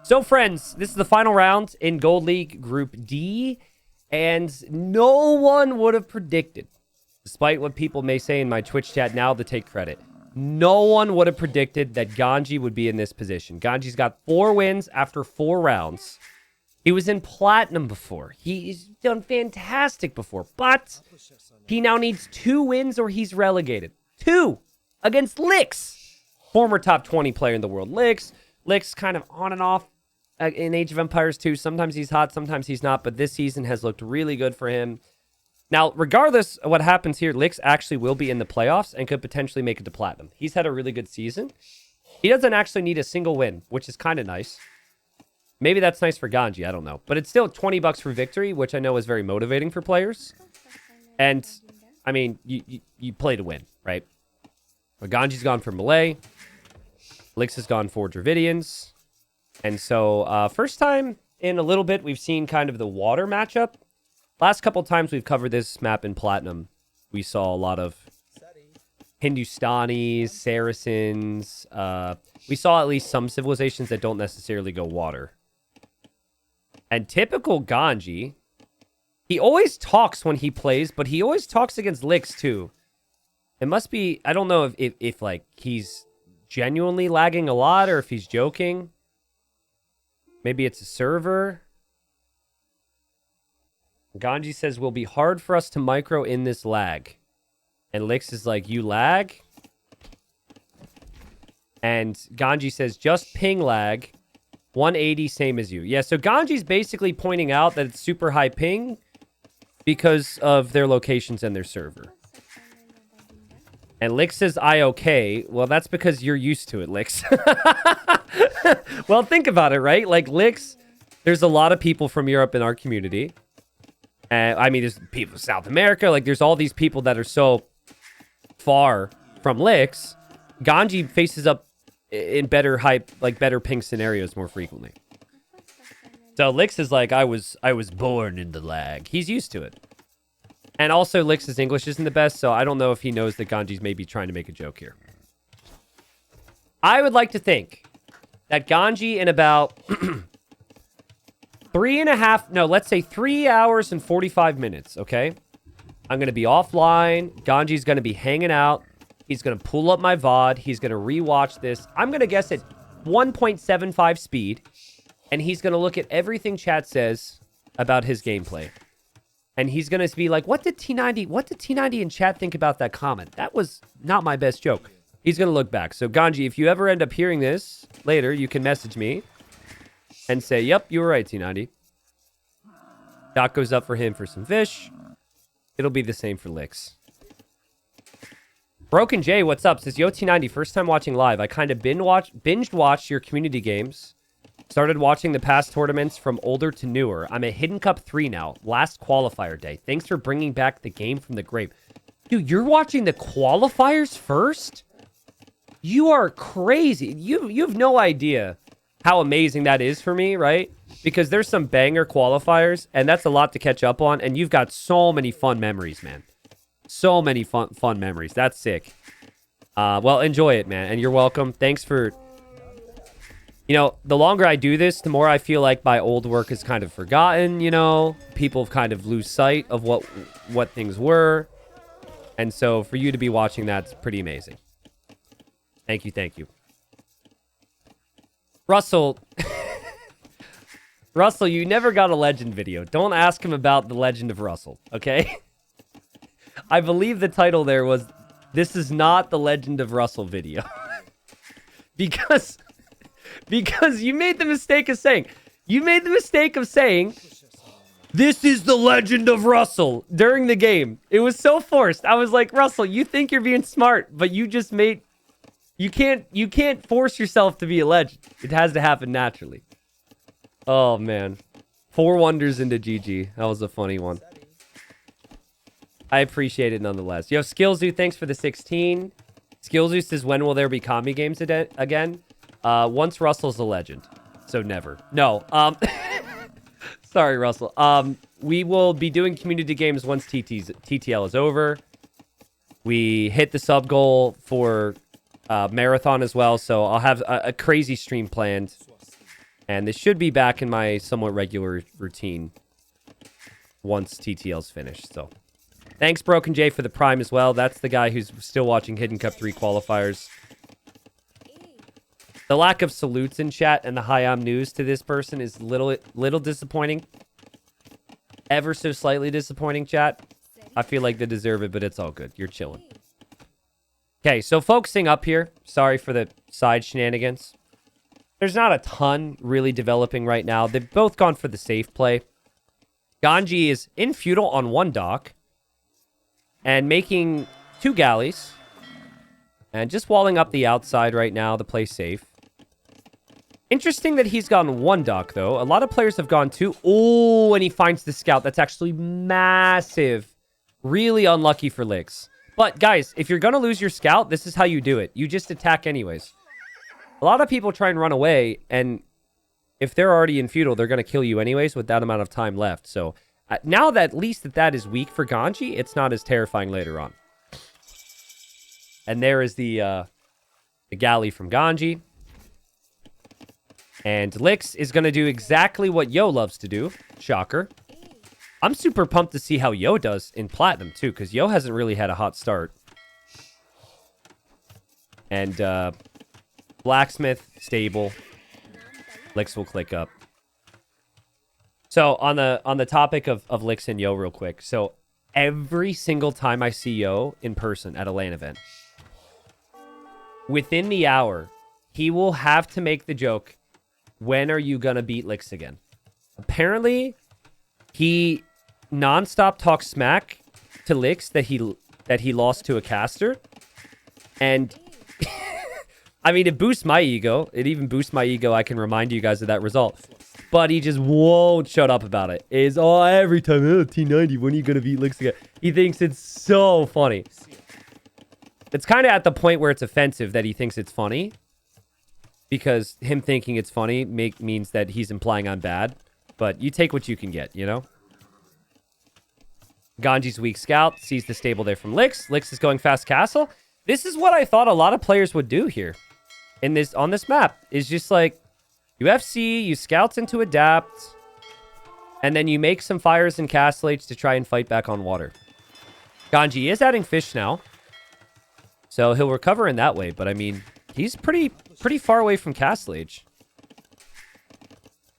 So, friends, this is the final round in Gold League Group D, and no one would have predicted, despite what people may say in my Twitch chat now to take credit, no one would have predicted that Ganji would be in this position. Ganji's got 4 wins after 4 rounds. He was in Platinum before. He's done fantastic before, but he now needs 2 wins or he's relegated. 2 against Lix, former top 20 player in the world. Lix kind of on and off in Age of Empires 2. Sometimes he's hot, sometimes he's not, but this season has looked really good for him. Now, regardless of what happens here, Lix actually will be in the playoffs and could potentially make it to Platinum. He's had a really good season. He doesn't actually need a single win, which is kind of nice. Maybe that's nice for Ganji, I don't know. But it's still $20 for victory, which I know is very motivating for players. And, I mean, you play to win, right? But Ganji's gone for Malay. Lix has gone for Dravidians. And so, first time in a little bit, we've seen kind of the water matchup. Last couple times we've covered this map in Platinum, we saw a lot of Hindustanis, Saracens. We saw at least some civilizations that don't necessarily go water. And typical Ganji, he always talks when he plays, but he always talks against Lix too. It must be, I don't know if like he's genuinely lagging a lot or if he's joking. Maybe it's a server. Ganji says, will be hard for us to micro in this lag. And Lix is like, you lag? And Ganji says, just ping lag. 180, same as you. Yeah, so Ganji's basically pointing out that it's super high ping because of their locations and their server. And Lix says, I okay. Well, that's because you're used to it, Lix. Well, think about it, right? Like, Lix, there's a lot of people from Europe in our community. I mean, there's people from South America. Like, there's all these people that are so far from Lix. Ganji faces up in better hype, like better ping scenarios more frequently. So Lix is like, I was born in the lag. He's used to it. And also Lix's English isn't the best, so I don't know if he knows that Ganji's maybe trying to make a joke here. I would like to think that Ganji in about 3 hours and 45 minutes, okay? I'm going to be offline. Ganji's going to be hanging out. He's going to pull up my VOD. He's going to rewatch this. I'm going to guess at 1.75 speed. And he's going to look at everything chat says about his gameplay. And he's going to be like, what did T90 in chat think about that comment? That was not my best joke. He's going to look back. So Ganji, if you ever end up hearing this later, you can message me and say, yep, you were right, T90. Doc goes up for him for some fish. It'll be the same for Lix. Broken J, what's up? Says, yo, T90, first time watching live. I kind of binged watched your community games. Started watching the past tournaments from older to newer. I'm at Hidden Cup 3 now. Last qualifier day. Thanks for bringing back the game from the grave. Dude, you're watching the qualifiers first? You are crazy. You have no idea how amazing that is for me, right? Because there's some banger qualifiers, and that's a lot to catch up on, and you've got so many fun memories, man. So many fun memories. That's sick. Well, enjoy it, man, and you're welcome. Thanks for... You know, the longer I do this, the more I feel like my old work is kind of forgotten, you know? People kind of lose sight of what things were. And so for you to be watching that's pretty amazing. Thank you. Russell... Russell, you never got a legend video. Don't ask him about the legend of Russell, okay? I believe the title there was, this is not the legend of Russell video. Because you made the mistake of saying, this is the legend of Russell during the game. It was so forced. I was like, Russell, you think you're being smart, but you just made, you can't force yourself to be a legend. It has to happen naturally. Oh, man. 4 wonders into GG. That was a funny one. I appreciate it nonetheless. Yo, Skillzoo, thanks for the 16. Skillzoo says, when will there be combi games again? Once Russell's a legend. So never. No. Sorry, Russell. We will be doing community games once TTL is over. We hit the sub goal for Marathon as well, so I'll have a crazy stream planned. And this should be back in my somewhat regular routine once TTL's finished. So thanks, Broken Jay, for the Prime as well. That's the guy who's still watching Hidden Cup 3 qualifiers. The lack of salutes in chat and the high am news to this person is little disappointing. Ever so slightly disappointing, chat. I feel like they deserve it, but it's all good. You're chilling. Okay, so focusing up here. Sorry for the side shenanigans. There's not a ton really developing right now. They've both gone for the safe play. Ganji is in feudal on one dock and making 2 galleys and just walling up the outside right now to play safe. Interesting that he's gone 1 dock, though. A lot of players have gone 2. Oh, and he finds the scout. That's actually massive. Really unlucky for Licks. But, guys, if you're going to lose your scout, this is how you do it. You just attack anyways. A lot of people try and run away, and if they're already in feudal, they're going to kill you anyways with that amount of time left. So, now that at least that is weak for Ganji, it's not as terrifying later on. And there is the galley from Ganji. And Licks is going to do exactly what Yo loves to do. Shocker. I'm super pumped to see how Yo does in Platinum, too, because Yo hasn't really had a hot start. And, Blacksmith, stable. Licks will click up. So, on the topic of Licks and Yo real quick. So, every single time I see Yo in person at a LAN event, within the hour, he will have to make the joke, when are you gonna beat Licks again? Apparently, he nonstop talks smack to Licks that he lost to a caster. And I mean, it boosts my ego. It even boosts my ego. I can remind you guys of that result. But he just won't shut up about it. It's every time, T90, when are you gonna beat Licks again? He thinks it's so funny. It's kind of at the point where it's offensive that he thinks it's funny. Because him thinking it's funny means that he's implying I'm bad. But you take what you can get, you know? Ganji's weak scout sees the stable there from Licks. Licks is going fast castle. This is what I thought a lot of players would do here. On this map. Is just like, you FC, you scouts into adapt. And then you make some fires and castle H to try and fight back on water. Ganji is adding fish now. So he'll recover in that way. But I mean, he's pretty far away from Castle Age.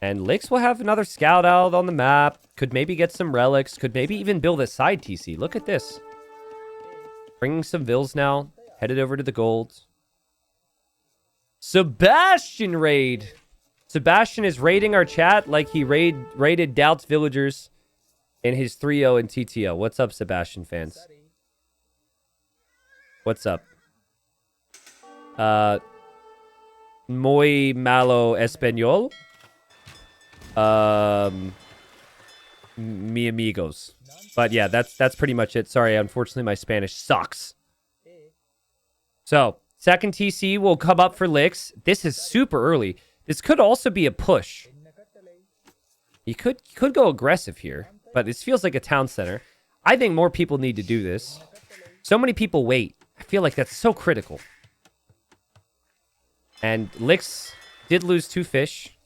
And Licks will have another scout out on the map. Could maybe get some relics. Could maybe even build a side TC. Look at this. Bringing some vills now. Headed over to the gold. Sebastian raid. Sebastian is raiding our chat like he raided Doubt's villagers in his 3-0 in TTO. What's up, Sebastian fans? What's up? Muy malo español. Mi amigos. But yeah, that's pretty much it. Sorry, unfortunately my Spanish sucks. So, second TC will come up for Licks. This is super early. This could also be a push. He could go aggressive here, but this feels like a town center. I think more people need to do this. So many people wait. I feel like that's so critical. And Licks did lose 2 fish.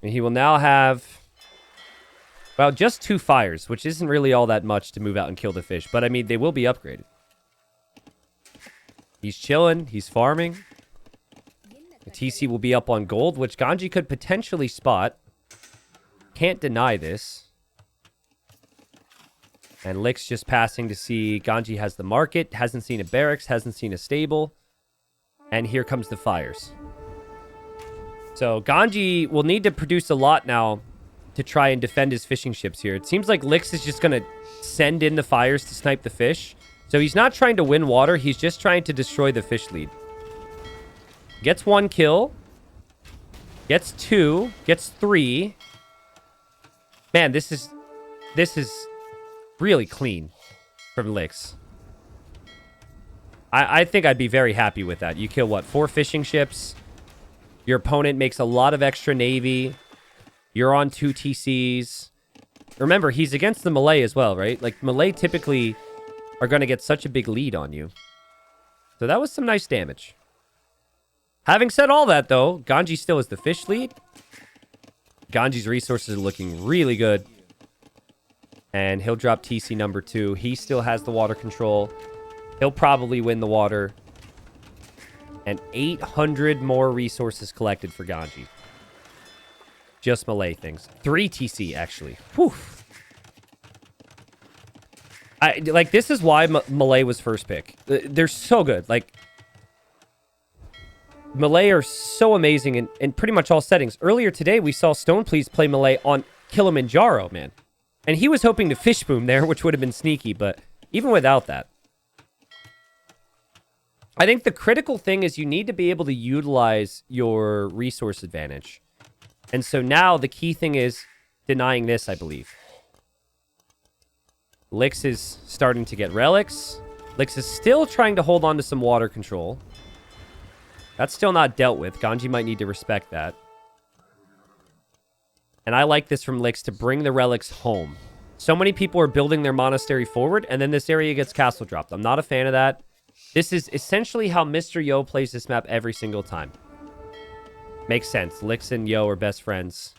And he will now have, well, just 2 fires, which isn't really all that much to move out and kill the fish. But, I mean, they will be upgraded. He's chilling. He's farming. The TC will be up on gold, which Ganji could potentially spot. Can't deny this. And Licks just passing to see Ganji has the market. Hasn't seen a barracks. Hasn't seen a stable. And here comes the fires. So Ganji will need to produce a lot now to try and defend his fishing ships here. It seems like Licks is just going to send in the fires to snipe the fish. So he's not trying to win water. He's just trying to destroy the fish lead. Gets 1 kill. Gets 2. Gets 3. Man, this is really clean from Licks. I think I'd be very happy with that. You kill, what, 4 fishing ships? Your opponent makes a lot of extra navy. You're on 2 TCs. Remember, he's against the Malay as well, right? Like, Malay typically are going to get such a big lead on you. So that was some nice damage. Having said all that, though, Ganji still is the fish lead. Ganji's resources are looking really good. And he'll drop TC number 2. He still has the water control. He'll probably win the water. And 800 more resources collected for Ganji. Just Malay things. 3 TC, actually. Whew. Like, this is why Malay was first pick. They're so good. Like, Malay are so amazing in pretty much all settings. Earlier today, we saw Stone Please play Malay on Kilimanjaro, man. And he was hoping to fish boom there, which would have been sneaky. But even without that, I think the critical thing is you need to be able to utilize your resource advantage. And so now the key thing is denying this, I believe. Lix is starting to get relics. Lix is still trying to hold on to some water control. That's still not dealt with. Ganji might need to respect that. And I like this from Lix to bring the relics home. So many people are building their monastery forward, and then this area gets castle dropped. I'm not a fan of that. This is essentially how Mr. Yo plays this map every single time. Makes sense. Lix and Yo are best friends.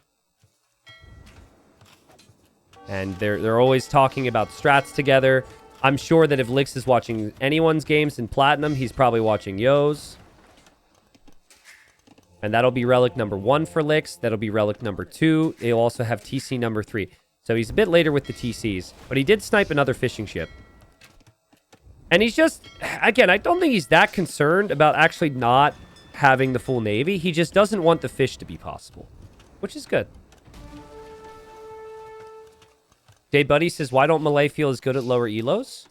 And they're always talking about strats together. I'm sure that if Lix is watching anyone's games in Platinum, he's probably watching Yo's. And that'll be relic number 1 for Lix. That'll be relic number 2. They'll also have TC number 3. So he's a bit later with the TCs. But he did snipe another fishing ship. And he's just... Again, I don't think he's that concerned about actually not having the full navy. He just doesn't want the fish to be possible. Which is good. Day Buddy says, why don't Malay feel as good at lower elos?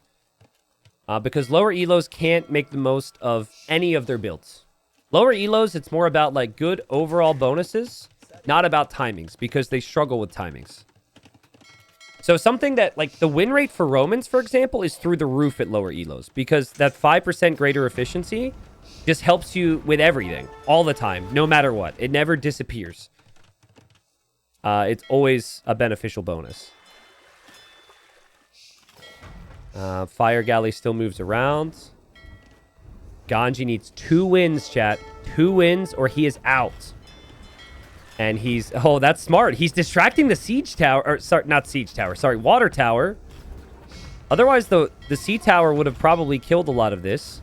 Because lower elos can't make the most of any of their builds. Lower elos, it's more about like good overall bonuses, not about timings, because they struggle with timings. So something that, like, the win rate for Romans, for example, is through the roof at lower elos, because that 5% greater efficiency just helps you with everything, all the time, no matter what. It never disappears. It's always a beneficial bonus. Fire Galley still moves around. Ganji needs 2 wins, chat. 2 wins or he is out. And he's... Oh, that's smart. He's distracting the siege tower. Or, sorry, not siege tower. Sorry, water tower. Otherwise, the sea tower would have probably killed a lot of this.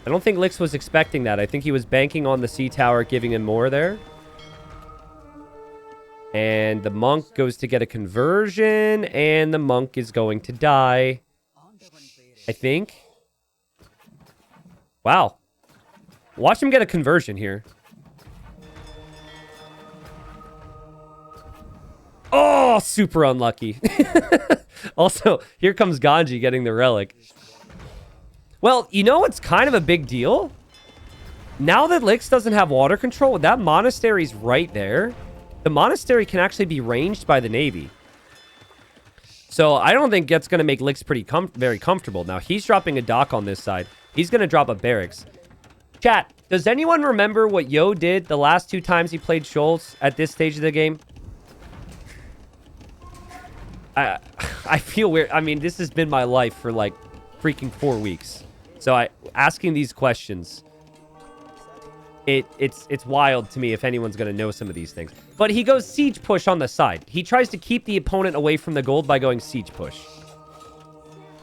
I don't think Lix was expecting that. I think he was banking on the sea tower, giving him more there. And the monk goes to get a conversion. And the monk is going to die. I think. Wow. Watch him get a conversion here. Oh, super unlucky. Also, here comes Ganji getting the relic. Well, you know what's kind of a big deal? Now that Lix doesn't have water control, that monastery's right there. The monastery can actually be ranged by the navy. So I don't think that's going to make Lix very comfortable. Now, he's dropping a dock on this side. He's going to drop a barracks. Chat, does anyone remember what Yo did the last 2 times he played Shoals at this stage of the game? I feel weird. I mean, this has been my life for like freaking 4 weeks. So asking these questions, it's wild to me if anyone's going to know some of these things. But he goes siege push on the side. He tries to keep the opponent away from the gold by going siege push.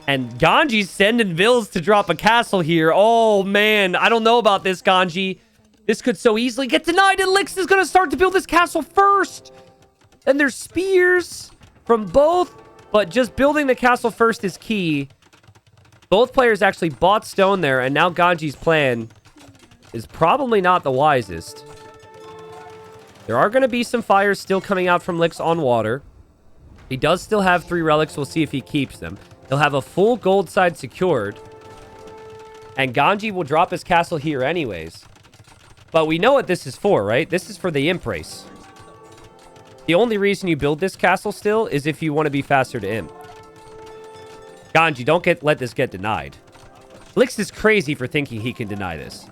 And Ganji's sending Vils to drop a castle here. Oh, man. I don't know about this, Ganji. This could so easily get denied, and Lix is going to start to build this castle first. And there's spears from both, but just building the castle first is key. Both players actually bought stone there, and now Ganji's plan is probably not the wisest. There are going to be some fires still coming out from Lix on water. He does still have 3 relics. We'll see if he keeps them. He'll have a full gold side secured. And Ganji will drop his castle here anyways. But we know what this is for, right? This is for the imp race. The only reason you build this castle still is if you want to be faster to imp. Ganji, don't let this get denied. Lix is crazy for thinking he can deny this.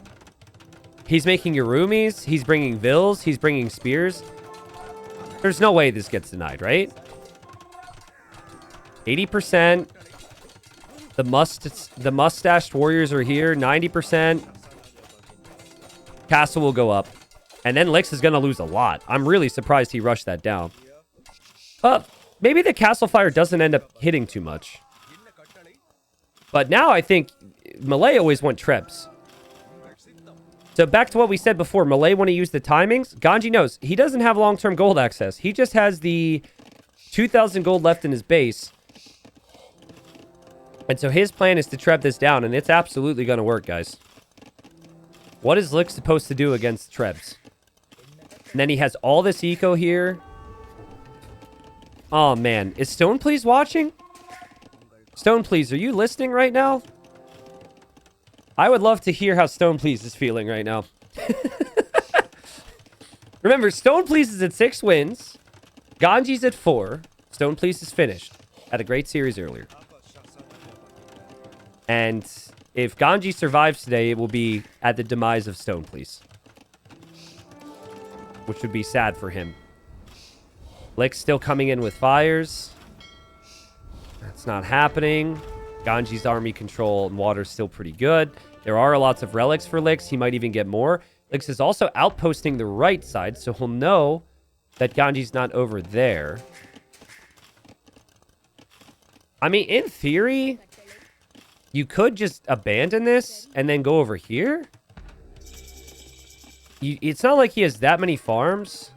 He's making Yurumis. He's bringing Vils. He's bringing spears. There's no way this gets denied, right? 80%. The mustached warriors are here. 90%. Castle will go up. And then Lix is going to lose a lot. I'm really surprised he rushed that down. Maybe the Castle Fire doesn't end up hitting too much. But now I think Malay always went Trebs. So back to what we said before. Malay want to use the timings. Ganji knows he doesn't have long-term gold access. He just has the 2,000 gold left in his base. And so his plan is to trap this down. And it's absolutely going to work, guys. What is Lix supposed to do against Trebs? And then he has all this eco here. Oh, man. Is Stone Please watching? Stone Please, are you listening right now? I would love to hear how Stone Please is feeling right now. Remember, Stone Please is at 6 wins. Ganji's at 4. Stone Please is finished. Had a great series earlier. And if Ganji survives today, it will be at the demise of Stone Please. Which would be sad for him. Lix still coming in with fires. That's not happening. Ganji's army control and water is still pretty good. There are lots of relics for Lix. He might even get more. Lix is also outposting the right side, so he'll know that Ganji's not over there. I mean, in theory, you could just abandon this and then go over here. It's not like he has that many farms.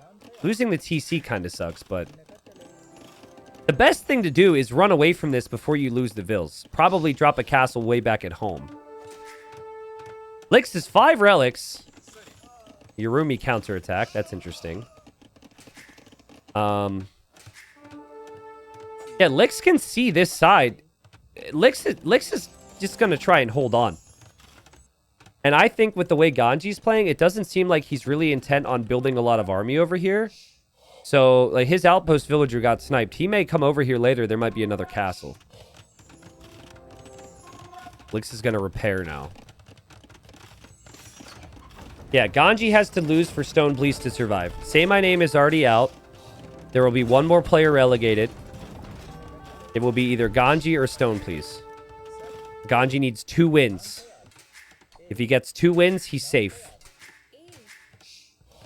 Losing the TC kind of sucks, but the best thing to do is run away from this before you lose the Vils. Probably drop a castle way back at home. Lix is 5 relics. Yurumi counterattack. That's interesting. Yeah, Lix can see this side. Lix is just going to try and hold on. And I think with the way Ganji's playing, it doesn't seem like he's really intent on building a lot of army over here. So, like, his outpost villager got sniped. He may come over here later. There might be another castle. Lix is going to repair now. Yeah, Ganji has to lose for Stone Please to survive. Say My Name is already out. There will be one more player relegated. It will be either Ganji or Stone Please. Ganji needs 2 wins. If he gets 2 wins, he's safe.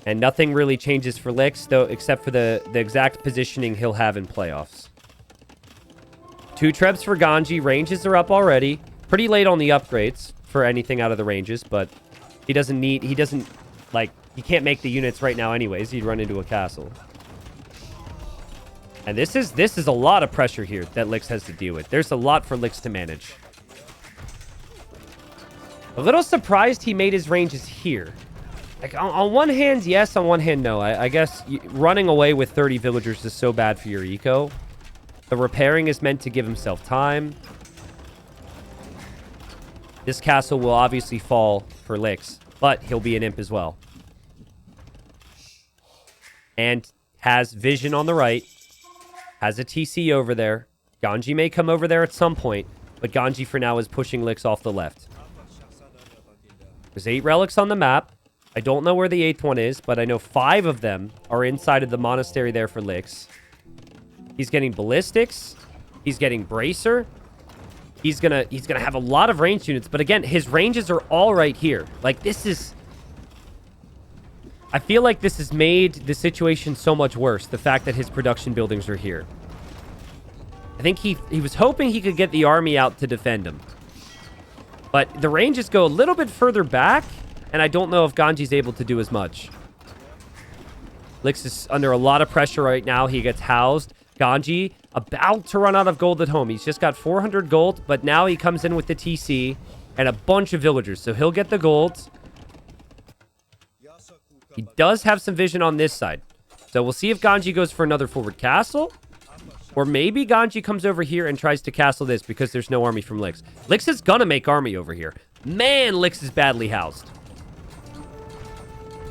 And nothing really changes for Lix, though, except for the exact positioning he'll have in playoffs. 2 trebs for Ganji. Ranges are up already. Pretty late on the upgrades for anything out of the ranges, but he can't make the units right now anyways. He'd run into a castle. And this is a lot of pressure here that Lix has to deal with. There's a lot for Lix to manage. A little surprised he made his ranges here. Like, on one hand, yes. On one hand, no. I guess running away with 30 villagers is so bad for your eco. The repairing is meant to give himself time. This castle will obviously fall for Lix, but he'll be an imp as well. And has vision on the right. Has a TC over there. Ganji may come over there at some point, but Ganji for now is pushing Lix off the left. There's 8 relics on the map. I don't know where the 8th one is, but I know 5 of them are inside of the monastery there for Lix. He's getting ballistics. He's getting bracer. He's gonna have a lot of ranged units, but again, his ranges are all right here. Like, this is... I feel like this has made the situation so much worse, the fact that his production buildings are here. I think he was hoping he could get the army out to defend him. But the ranges go a little bit further back, and I don't know if Ganji's able to do as much. Lix is under a lot of pressure right now. He gets housed. Ganji about to run out of gold at home. He's just got 400 gold, but now he comes in with the TC and a bunch of villagers, so he'll get the gold. He does have some vision on this side. So we'll see if Ganji goes for another forward castle. Or maybe Ganji comes over here and tries to castle this because there's no army from Lix. Lix is gonna make army over here. Man, Lix is badly housed.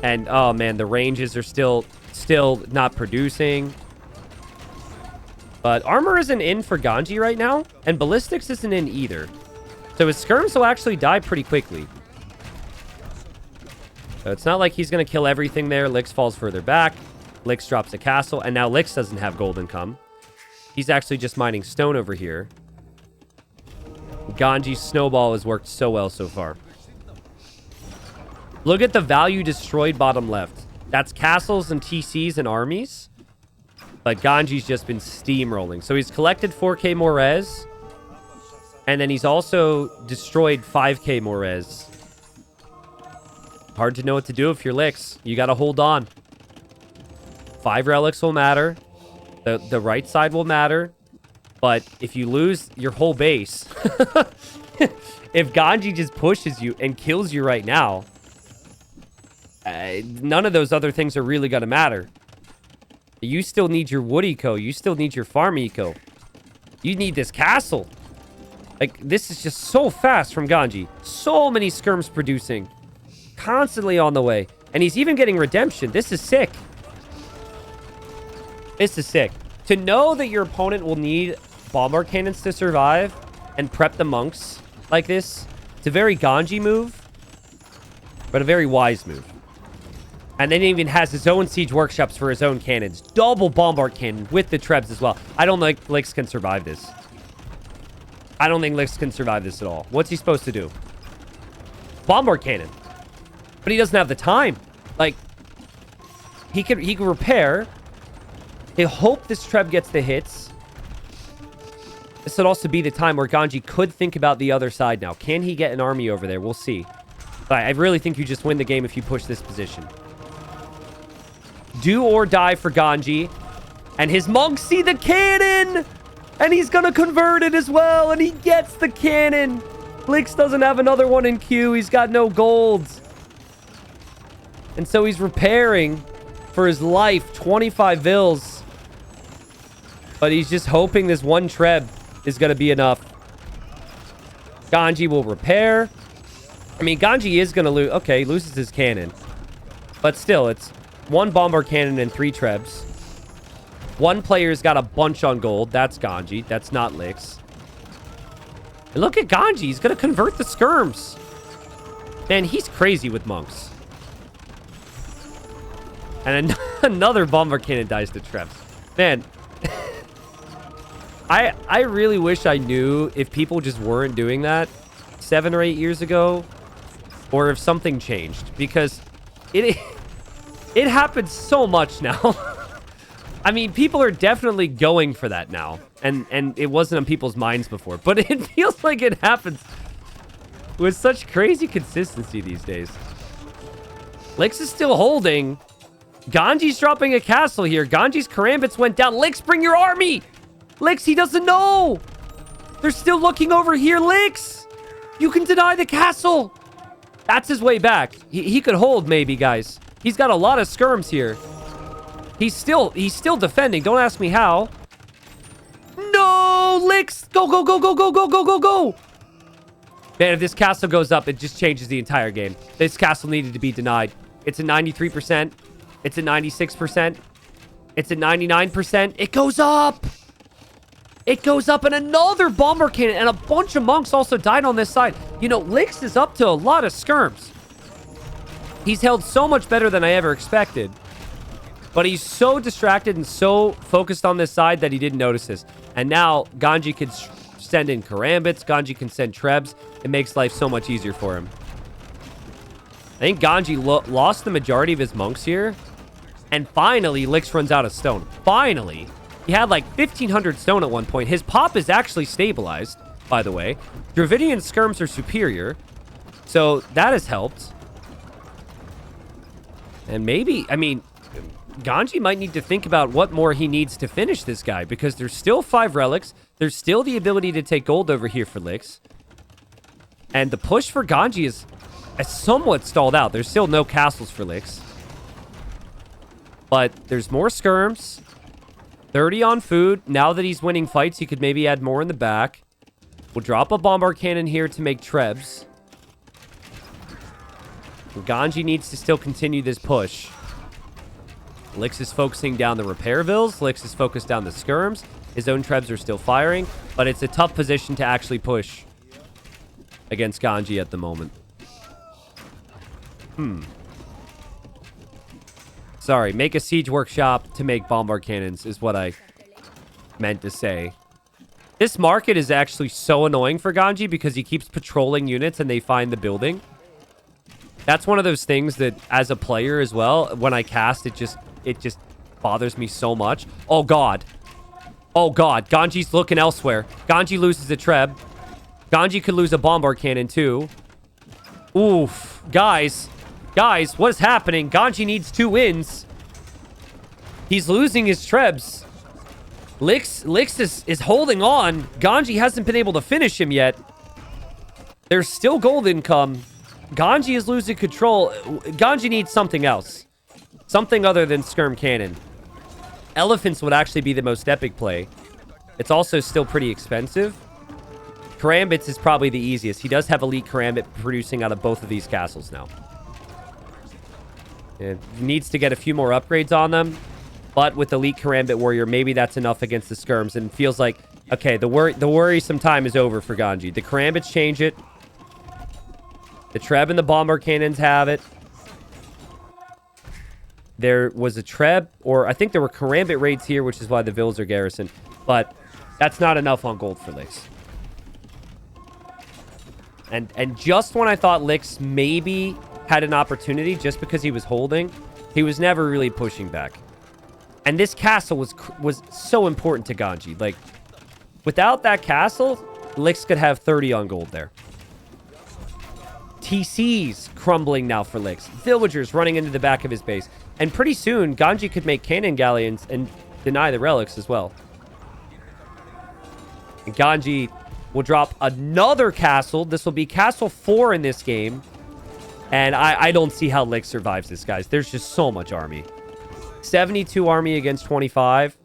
And, oh man, the ranges are still not producing. But armor isn't in for Ganji right now. And ballistics isn't in either. So his skirms will actually die pretty quickly. So it's not like he's going to kill everything there. Lix falls further back. Lix drops a castle. And now Lix doesn't have gold income. He's actually just mining stone over here. Ganji's snowball has worked so well so far. Look at the value destroyed bottom left. That's castles and TCs and armies. But Ganji's just been steamrolling. So he's collected 4k more res. And then he's also destroyed 5k more res. Hard to know what to do if you're Licks. You got to hold on. 5 relics will matter. The right side will matter. But if you lose your whole base... if Ganji just pushes you and kills you right now... none of those other things are really going to matter. You still need your wood eco. You still need your farm eco. You need this castle. Like, this is just so fast from Ganji. So many skirms producing. Constantly on the way. And he's even getting redemption. This is sick. This is sick. To know that your opponent will need bombard cannons to survive and prep the monks like this, it's a very Ganji move, but a very wise move. And then he even has his own siege workshops for his own cannons. Double bombard cannon with the trebs as well. I don't think Licks can survive this. I don't think Licks can survive this at all. What's he supposed to do? Bombard cannon. But he doesn't have the time. Like, he can repair. He'll hope this treb gets the hits. This would also be the time where Ganji could think about the other side now. Can he get an army over there? We'll see. But I really think you just win the game if you push this position. Do or die for Ganji. And his monks see the cannon! And he's gonna convert it as well, and he gets the cannon! Licks doesn't have another one in queue. He's got no golds. And so he's repairing for his life. 25 vils. But he's just hoping this one treb is gonna be enough. Ganji will repair. I mean, Ganji is gonna lose. Okay, loses his cannon. But still, it's 1 bombard cannon and 3 trebs. One player's got a bunch on gold. That's Ganji. That's not Licks. And look at Ganji. He's going to convert the skirms. Man, he's crazy with monks. And another bombard cannon dies to trebs. Man. I really wish I knew if people just weren't doing that 7 or 8 years ago. Or if something changed. Because it happens so much now. I mean, people are definitely going for that now. And it wasn't on people's minds before. But it feels like it happens with such crazy consistency these days. Licks is still holding. Ganji's dropping a castle here. Ganji's karambits went down. Licks, bring your army! Licks, he doesn't know! They're still looking over here. Licks! You can deny the castle! That's his way back. He could hold, maybe, guys. He's got a lot of skirms here. He's still defending. Don't ask me how. No! Licks! Go, go, go, go, go, go, go, go, go! Man, if this castle goes up, it just changes the entire game. This castle needed to be denied. It's at 93%. It's at 96%. It's at 99%. It goes up! It goes up, and another bomber cannon, and a bunch of monks also died on this side. You know, Licks is up to a lot of skirms. He's held so much better than I ever expected. But he's so distracted and so focused on this side that he didn't notice this. And now, Ganji can send in karambits. Ganji can send trebs. It makes life so much easier for him. I think Ganji lost the majority of his monks here. And finally, Licks runs out of stone. Finally. He had like 1,500 stone at one point. His pop is actually stabilized, by the way. Dravidian skirms are superior. So that has helped. And maybe, I mean, Ganji might need to think about what more he needs to finish this guy. Because there's still 5 relics. There's still the ability to take gold over here for Licks. And the push for Ganji is somewhat stalled out. There's still no castles for Licks. But there's more skirms. 30 on food. Now that he's winning fights, he could maybe add more in the back. We'll drop a bombard cannon here to make trebs. Ganji needs to still continue this push. Licks is focusing down the repair vills. Licks is focused down the skirms. His own trebs are still firing. But it's a tough position to actually push against Ganji at the moment. Sorry, make a siege workshop to make bombard cannons is what I meant to say. This market is actually so annoying for Ganji because he keeps patrolling units and they find the building. That's one of those things that, as a player as well, when I cast, it just bothers me so much. Oh, God. Oh, God. Ganji's looking elsewhere. Ganji loses a Treb. Ganji could lose a Bombard Cannon, too. Oof. Guys, what is happening? Ganji needs 2 wins. He's losing his Trebs. Lix is holding on. Ganji hasn't been able to finish him yet. There's still gold income. Ganji is losing control. Ganji needs something else. Something other than Skirm Cannon. Elephants would actually be the most epic play. It's also still pretty expensive. Karambits is probably the easiest. He does have Elite Karambit producing out of both of these castles now. It needs to get a few more upgrades on them. But with Elite Karambit Warrior, maybe that's enough against the Skirms. And it feels like, okay, the worrisome time is over for Ganji. The Karambits change it. The Treb and the Bombard Cannons have it. There was a Treb, or I think there were Karambit raids here, which is why the villas are garrisoned. But that's not enough on gold for Lix. And just when I thought Lix maybe had an opportunity, just because he was holding, he was never really pushing back. And this castle was so important to Ganji. Like, without that castle, Lix could have 30 on gold there. TC's crumbling now for Lix. Villagers running into the back of his base. And pretty soon, Ganji could make cannon galleons and deny the relics as well. And Ganji will drop another castle. This will be castle 4 in this game. And I don't see how Lix survives this, guys. There's just so much army. 72 army against 25.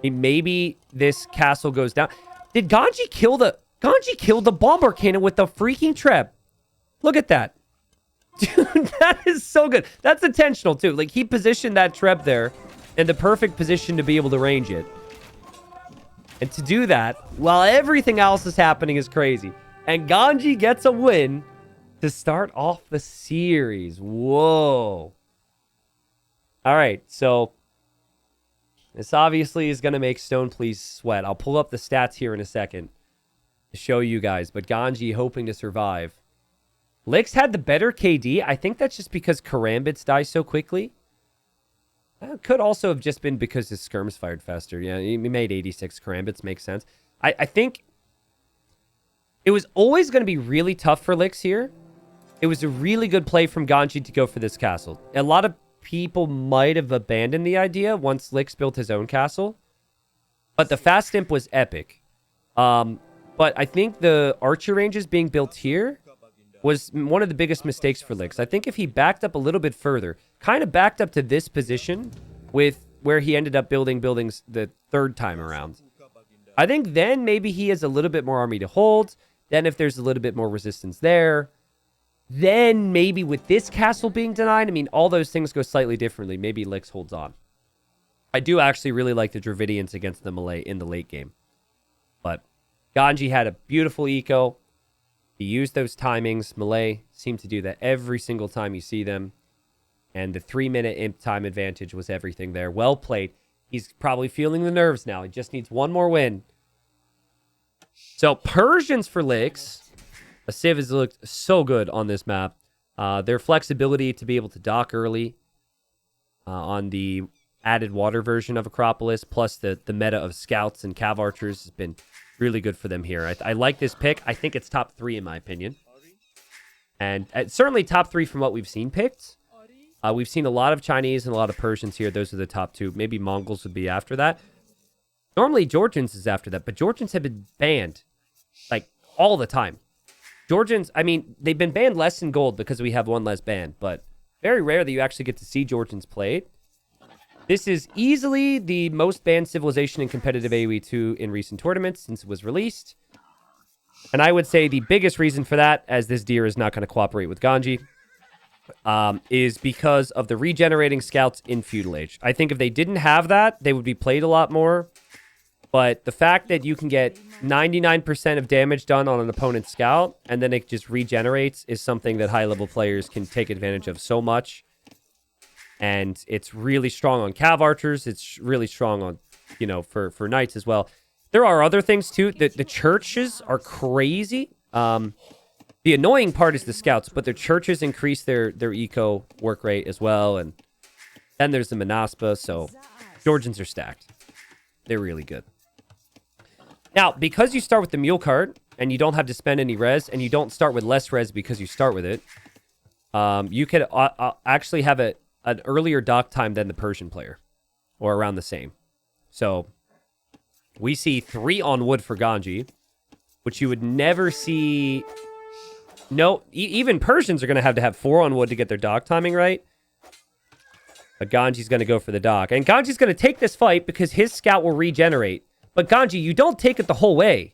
Maybe this castle goes down. Did Ganji kill the... Ganji killed the Bombard Cannon with the freaking Treb. Look at that. Dude, that is so good. That's intentional, too. Like, he positioned that Treb there in the perfect position to be able to range it. And to do that, while everything else is happening, is crazy. And Ganji gets a win to start off the series. Whoa. All right, so this obviously is going to make Stone Please sweat. I'll pull up the stats here in a second to show you guys. But Ganji hoping to survive. Lix had the better KD. I think that's just because Karambits die so quickly. It could also have just been because his skirms fired faster. Yeah, he made 86 Karambits. Makes sense. I think it was always going to be really tough for Lix here. It was a really good play from Ganji to go for this castle. A lot of people might have abandoned the idea once Lix built his own castle. But the fast imp was epic. But I think the archer ranges being built here was one of the biggest mistakes for Lix. I think if he backed up a little bit further, kind of backed up to this position with where he ended up building buildings the third time around, I think then maybe he has a little bit more army to hold. Then if there's a little bit more resistance there, then maybe with this castle being denied, I mean, all those things go slightly differently. Maybe Lix holds on. I do actually really like the Dravidians against the Malay in the late game. But Ganji had a beautiful eco. He used those timings. Malay seemed to do that every single time you see them. And the 3-minute imp time advantage was everything there. Well played. He's probably feeling the nerves now. He just needs one more win. So Persians for Lix. A Civ has looked so good on this map. Their flexibility to be able to dock early on the added water version of Acropolis, plus the meta of scouts and cav archers has been really good for them here. I like this pick. I think it's top 3 in my opinion. And certainly top 3 from what we've seen picked. We've seen a lot of Chinese and a lot of Persians here. Those are the top 2. Maybe Mongols would be after that. Normally Georgians is after that, but Georgians have been banned like all the time. Georgians, I mean, they've been banned less in gold because we have one less ban, but very rare that you actually get to see Georgians played. This is easily the most banned civilization in competitive AoE 2 in recent tournaments since it was released. And I would say the biggest reason for that, as this deer is not going to cooperate with Ganji, is because of the regenerating scouts in Feudal Age. I think if they didn't have that, they would be played a lot more. But the fact that you can get 99% of damage done on an opponent's scout, and then it just regenerates, is something that high-level players can take advantage of so much. And it's really strong on cav archers. It's really strong on, you know, for knights as well. There are other things, too. The churches are crazy. The annoying part is the scouts, but their churches increase their eco work rate as well. And then there's the Manaspa, so Georgians are stacked. They're really good. Now, because you start with the mule cart, and you don't have to spend any res, and you don't start with less res because you start with it, you could actually have an earlier dock time than the Persian player, or around the same. So, we see 3 on wood for Ganji, which you would never see... No, even Persians are going to have 4 on wood to get their dock timing right. But Ganji's going to go for the dock. And Ganji's going to take this fight because his scout will regenerate. But Ganji, you don't take it the whole way.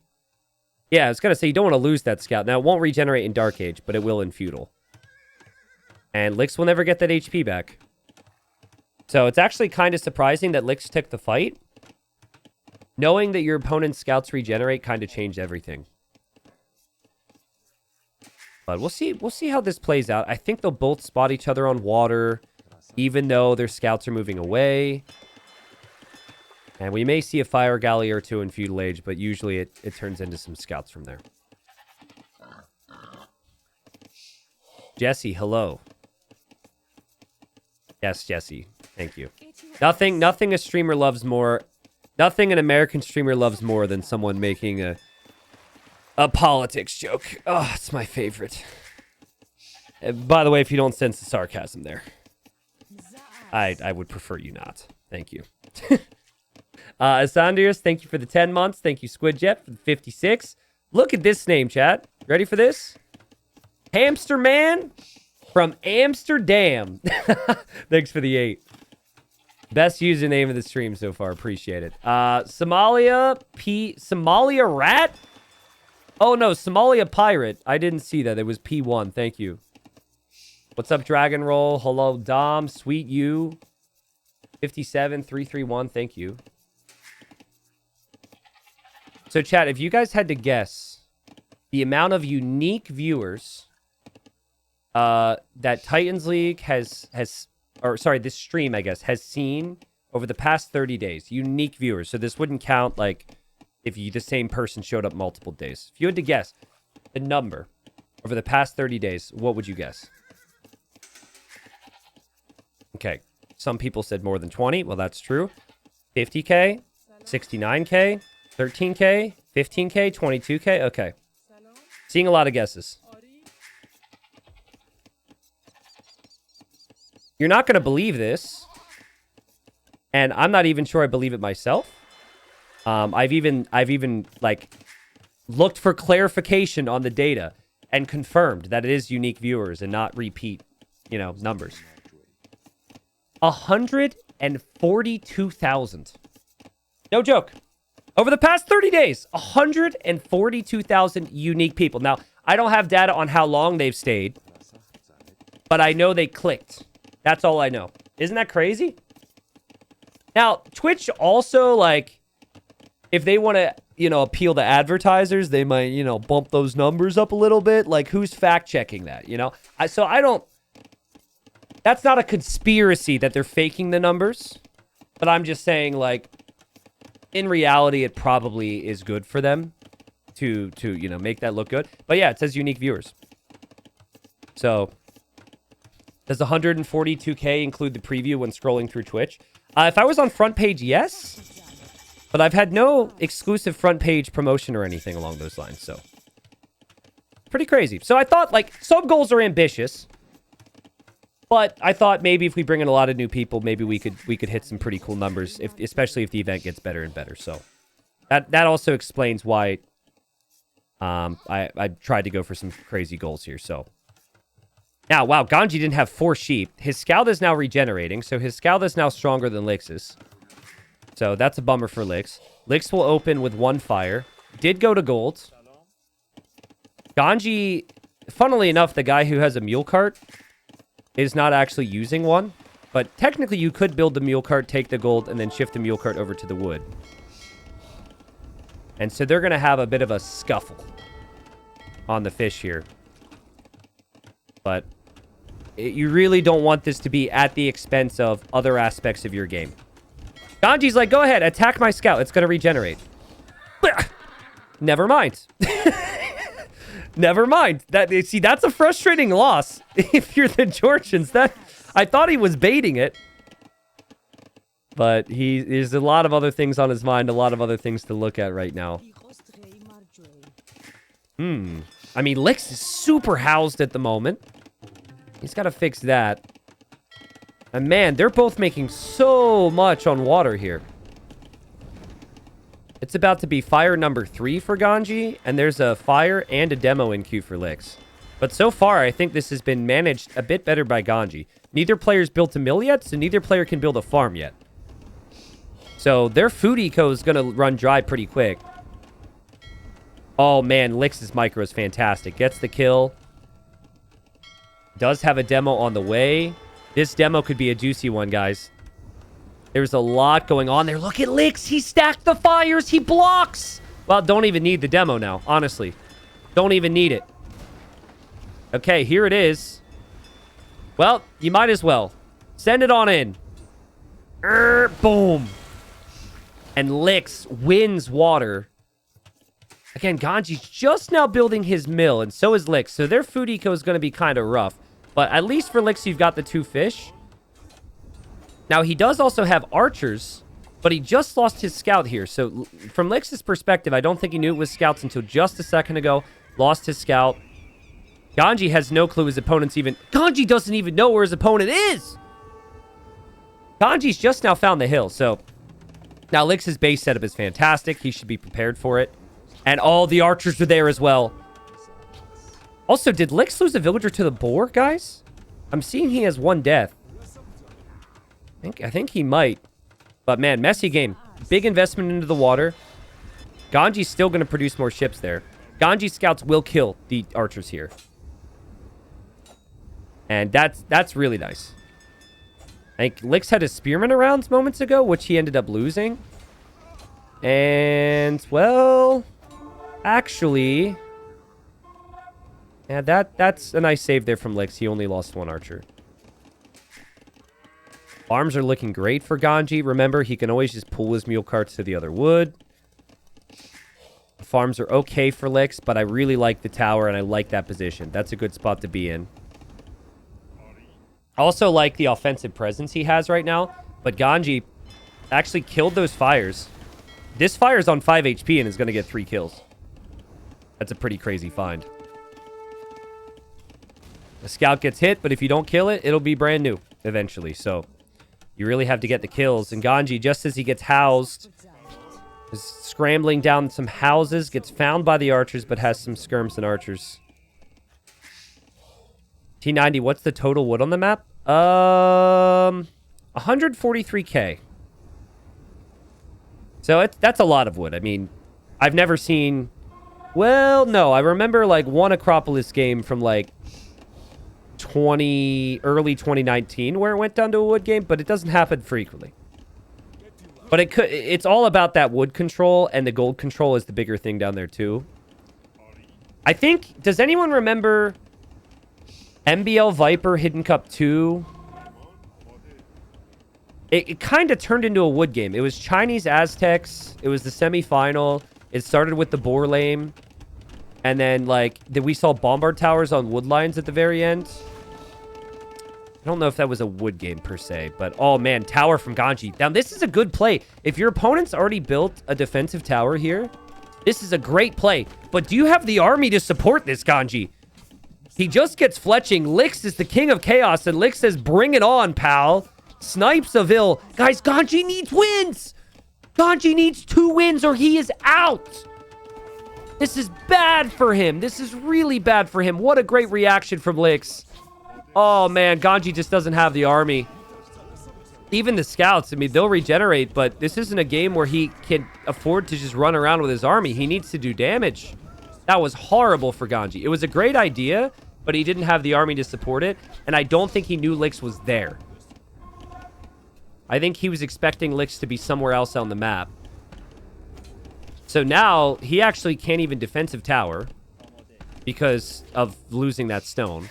Yeah, I was going to say, you don't want to lose that scout. Now, it won't regenerate in Dark Age, but it will in Feudal. And Lix will never get that HP back. So it's actually kind of surprising that Lix took the fight. Knowing that your opponent's scouts regenerate kind of changed everything. But we'll see how this plays out. I think they'll both spot each other on water, even though their scouts are moving away. And we may see a fire galley or 2 in Feudal Age, but usually it turns into some scouts from there. Jesse, hello. Yes, Jesse. Thank you. Nothing a streamer loves more. Nothing an American streamer loves more than someone making a politics joke. Oh, it's my favorite. By the way, if you don't sense the sarcasm there, I would prefer you not. Thank you. Asandrius, thank you for the 10 months. Thank you, Squidjet, for the 56. Look at this name, chat. Ready for this? Hamster Man from Amsterdam. Thanks for the 8. Best username of the stream so far. Appreciate it. Somalia Rat? Oh, no. Somalia Pirate. I didn't see that. It was P1. Thank you. What's up, Dragon Roll? Hello, Dom. Sweet you. 57331. Thank you. So, chat, if you guys had to guess the amount of unique viewers that Titans League this stream, I guess, has seen over the past 30 days. Unique viewers. So this wouldn't count, like, if the same person showed up multiple days. If you had to guess the number over the past 30 days, what would you guess? Okay. Some people said more than 20. Well, that's true. 50K, 69K, 13K, 15K, 22K. Okay. Seeing a lot of guesses. You're not going to believe this. And I'm not even sure I believe it myself. I've even like looked for clarification on the data and confirmed that it is unique viewers and not repeat, numbers. 142,000. No joke. Over the past 30 days, 142,000 unique people. Now, I don't have data on how long they've stayed, but I know they clicked. That's all I know. Isn't that crazy? Now, Twitch also, like, if they want to, appeal to advertisers, they might, bump those numbers up a little bit. Like, who's fact-checking that, So I don't... That's not a conspiracy that they're faking the numbers. But I'm just saying, like, in reality, it probably is good for them to make that look good. But yeah, it says unique viewers. So, does 142K include the preview when scrolling through Twitch? If I was on front page, yes. But I've had no exclusive front page promotion or anything along those lines, so. Pretty crazy. So I thought, like, sub goals are ambitious. But I thought maybe if we bring in a lot of new people, maybe we could hit some pretty cool numbers, especially if the event gets better and better. So that also explains why I tried to go for some crazy goals here. So now, wow, Ganji didn't have 4 sheep. His scout is now regenerating, so his scout is now stronger than Lix's. So that's a bummer for Lix. Lix will open with 1 fire. Did go to gold. Ganji, funnily enough, the guy who has a mule cart is not actually using one. But technically, you could build the mule cart, take the gold, and then shift the mule cart over to the wood. And so they're going to have a bit of a scuffle on the fish here. But you really don't want this to be at the expense of other aspects of your game. Ganji's like, go ahead, attack my scout. It's going to regenerate. Never mind. Never mind. See, that's a frustrating loss. If you're the Georgians, I thought he was baiting it. But there's a lot of other things on his mind, a lot of other things to look at right now. I mean, Lix is super housed at the moment. He's got to fix that. And man, they're both making so much on water here. It's about to be fire number 3 for Ganji, and there's a fire and a demo in queue for Lix. But so far, I think this has been managed a bit better by Ganji. Neither player's built a mill yet, so neither player can build a farm yet. So their food eco is going to run dry pretty quick. Oh man, Lix's micro is fantastic. Gets the kill. Does have a demo on the way. This demo could be a juicy one, guys. There's a lot going on there. Look at Lix. He stacked the fires. He blocks. Well, don't even need the demo now, honestly. Don't even need it. Okay, here it is. Well, you might as well. Send it on in. Boom. And Lix wins water. Again, Ganji's just now building his mill, and so is Lix. So their food eco is going to be kind of rough. But at least for Lix, you've got the 2 fish. Now, he does also have archers, but he just lost his scout here. So from Lix's perspective, I don't think he knew it was scouts until just a second ago. Lost his scout. Ganji has no clue his opponent's even... Ganji doesn't even know where his opponent is! Ganji's just now found the hill, so... Now, Lix's base setup is fantastic. He should be prepared for it. And all the archers are there as well. Also, did Lix lose a villager to the boar, guys? I'm seeing he has 1 death. I think he might. But man, messy game. Big investment into the water. Ganji's still going to produce more ships there. Ganji scouts will kill the archers here. And that's really nice. I think Lix had his spearman around moments ago, which he ended up losing. And, well... Actually... Yeah, that's a nice save there from Lix. He only lost 1 archer. Farms are looking great for Ganji. Remember, he can always just pull his mule carts to the other wood. Farms are okay for Lix, but I really like the tower, and I like that position. That's a good spot to be in. I also like the offensive presence he has right now, but Ganji actually killed those fires. This fire's on 5 HP and is going to get 3 kills. That's a pretty crazy find. The scout gets hit, but if you don't kill it, it'll be brand new eventually. So you really have to get the kills. And Ganji, just as he gets housed, is scrambling down some houses, gets found by the archers, but has some skirms and archers. T90, what's the total wood on the map? 143k. So that's a lot of wood. I mean, I've never seen... Well, no, I remember like one Acropolis game from like early 2019 where it went down to a wood game, but it doesn't happen frequently. But it's all about that wood control, and the gold control is the bigger thing down there too. I think, does anyone remember MBL Viper Hidden Cup 2? It kind of turned into a wood game. It was Chinese Aztecs. It was the semi-final. It started with the boar lame. And then, like, we saw bombard towers on wood lines at the very end. I don't know if that was a wood game per se, but oh man, tower from Ganji. Now, this is a good play. If your opponent's already built a defensive tower here, this is a great play. But do you have the army to support this, Ganji? He just gets fletching. Lix is the king of chaos, and Lix says, bring it on, pal. Snipes of ill. Guys, Ganji needs wins. Ganji needs 2 wins or he is out. This is bad for him. This is really bad for him. What a great reaction from Lix. Oh, man. Ganji just doesn't have the army. Even the scouts, I mean, they'll regenerate, but this isn't a game where he can afford to just run around with his army. He needs to do damage. That was horrible for Ganji. It was a great idea, but he didn't have the army to support it, and I don't think he knew Lix was there. I think he was expecting Lix to be somewhere else on the map. So now, he actually can't even defensive tower because of losing that stone.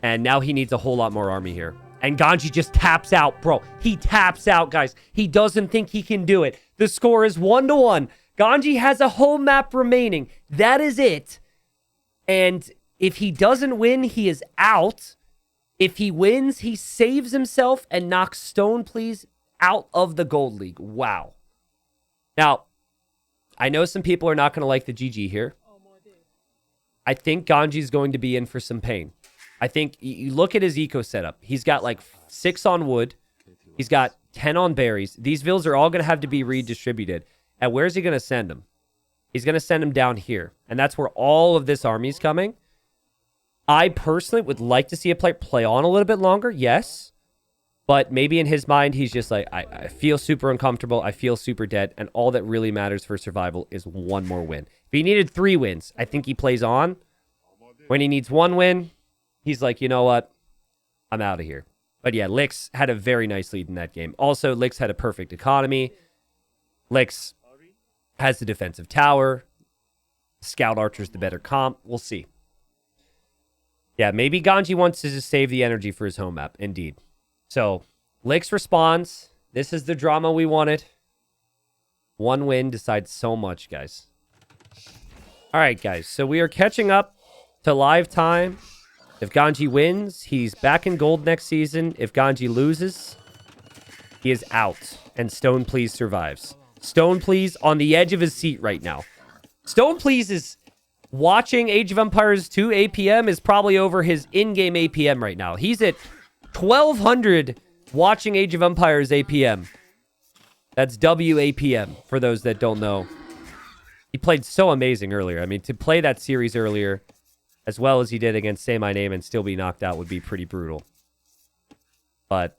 And now he needs a whole lot more army here. And Ganji just taps out, bro. He taps out, guys. He doesn't think he can do it. The score is 1-1. Ganji has a whole map remaining. That is it. And if he doesn't win, he is out. If he wins, he saves himself and knocks Stone Please out of the Gold League. Wow. Now, I know some people are not going to like the GG here. I think Ganji's going to be in for some pain. I think you look at his eco setup. He's got like 6 on wood. He's got 10 on berries. These vills are all going to have to be redistributed. And where's he going to send them? He's going to send them down here. And that's where all of this army is coming. I personally would like to see a player play on a little bit longer. Yes. But maybe in his mind, he's just like, I feel super uncomfortable. I feel super dead. And all that really matters for survival is one more win. If he needed 3 wins, I think he plays on. When he needs 1 win, he's like, you know what? I'm out of here. But yeah, Lix had a very nice lead in that game. Also, Lix had a perfect economy. Lix has the defensive tower. Scout Archer's the better comp. We'll see. Yeah, maybe Ganji wants to just save the energy for his home map. Indeed. So, Lix responds. This is the drama we wanted. 1 win decides so much, guys. All right, guys. So, we are catching up to live time. If Ganji wins, he's back in gold next season. If Ganji loses, he is out. And Stone Please survives. Stone Please on the edge of his seat right now. Stone Please is watching Age of Empires 2 APM is probably over his in-game APM right now. He's at 1,200 watching Age of Empires APM. That's WAPM, for those that don't know. He played so amazing earlier. I mean, to play that series earlier, as well as he did against Say My Name and still be knocked out would be pretty brutal. But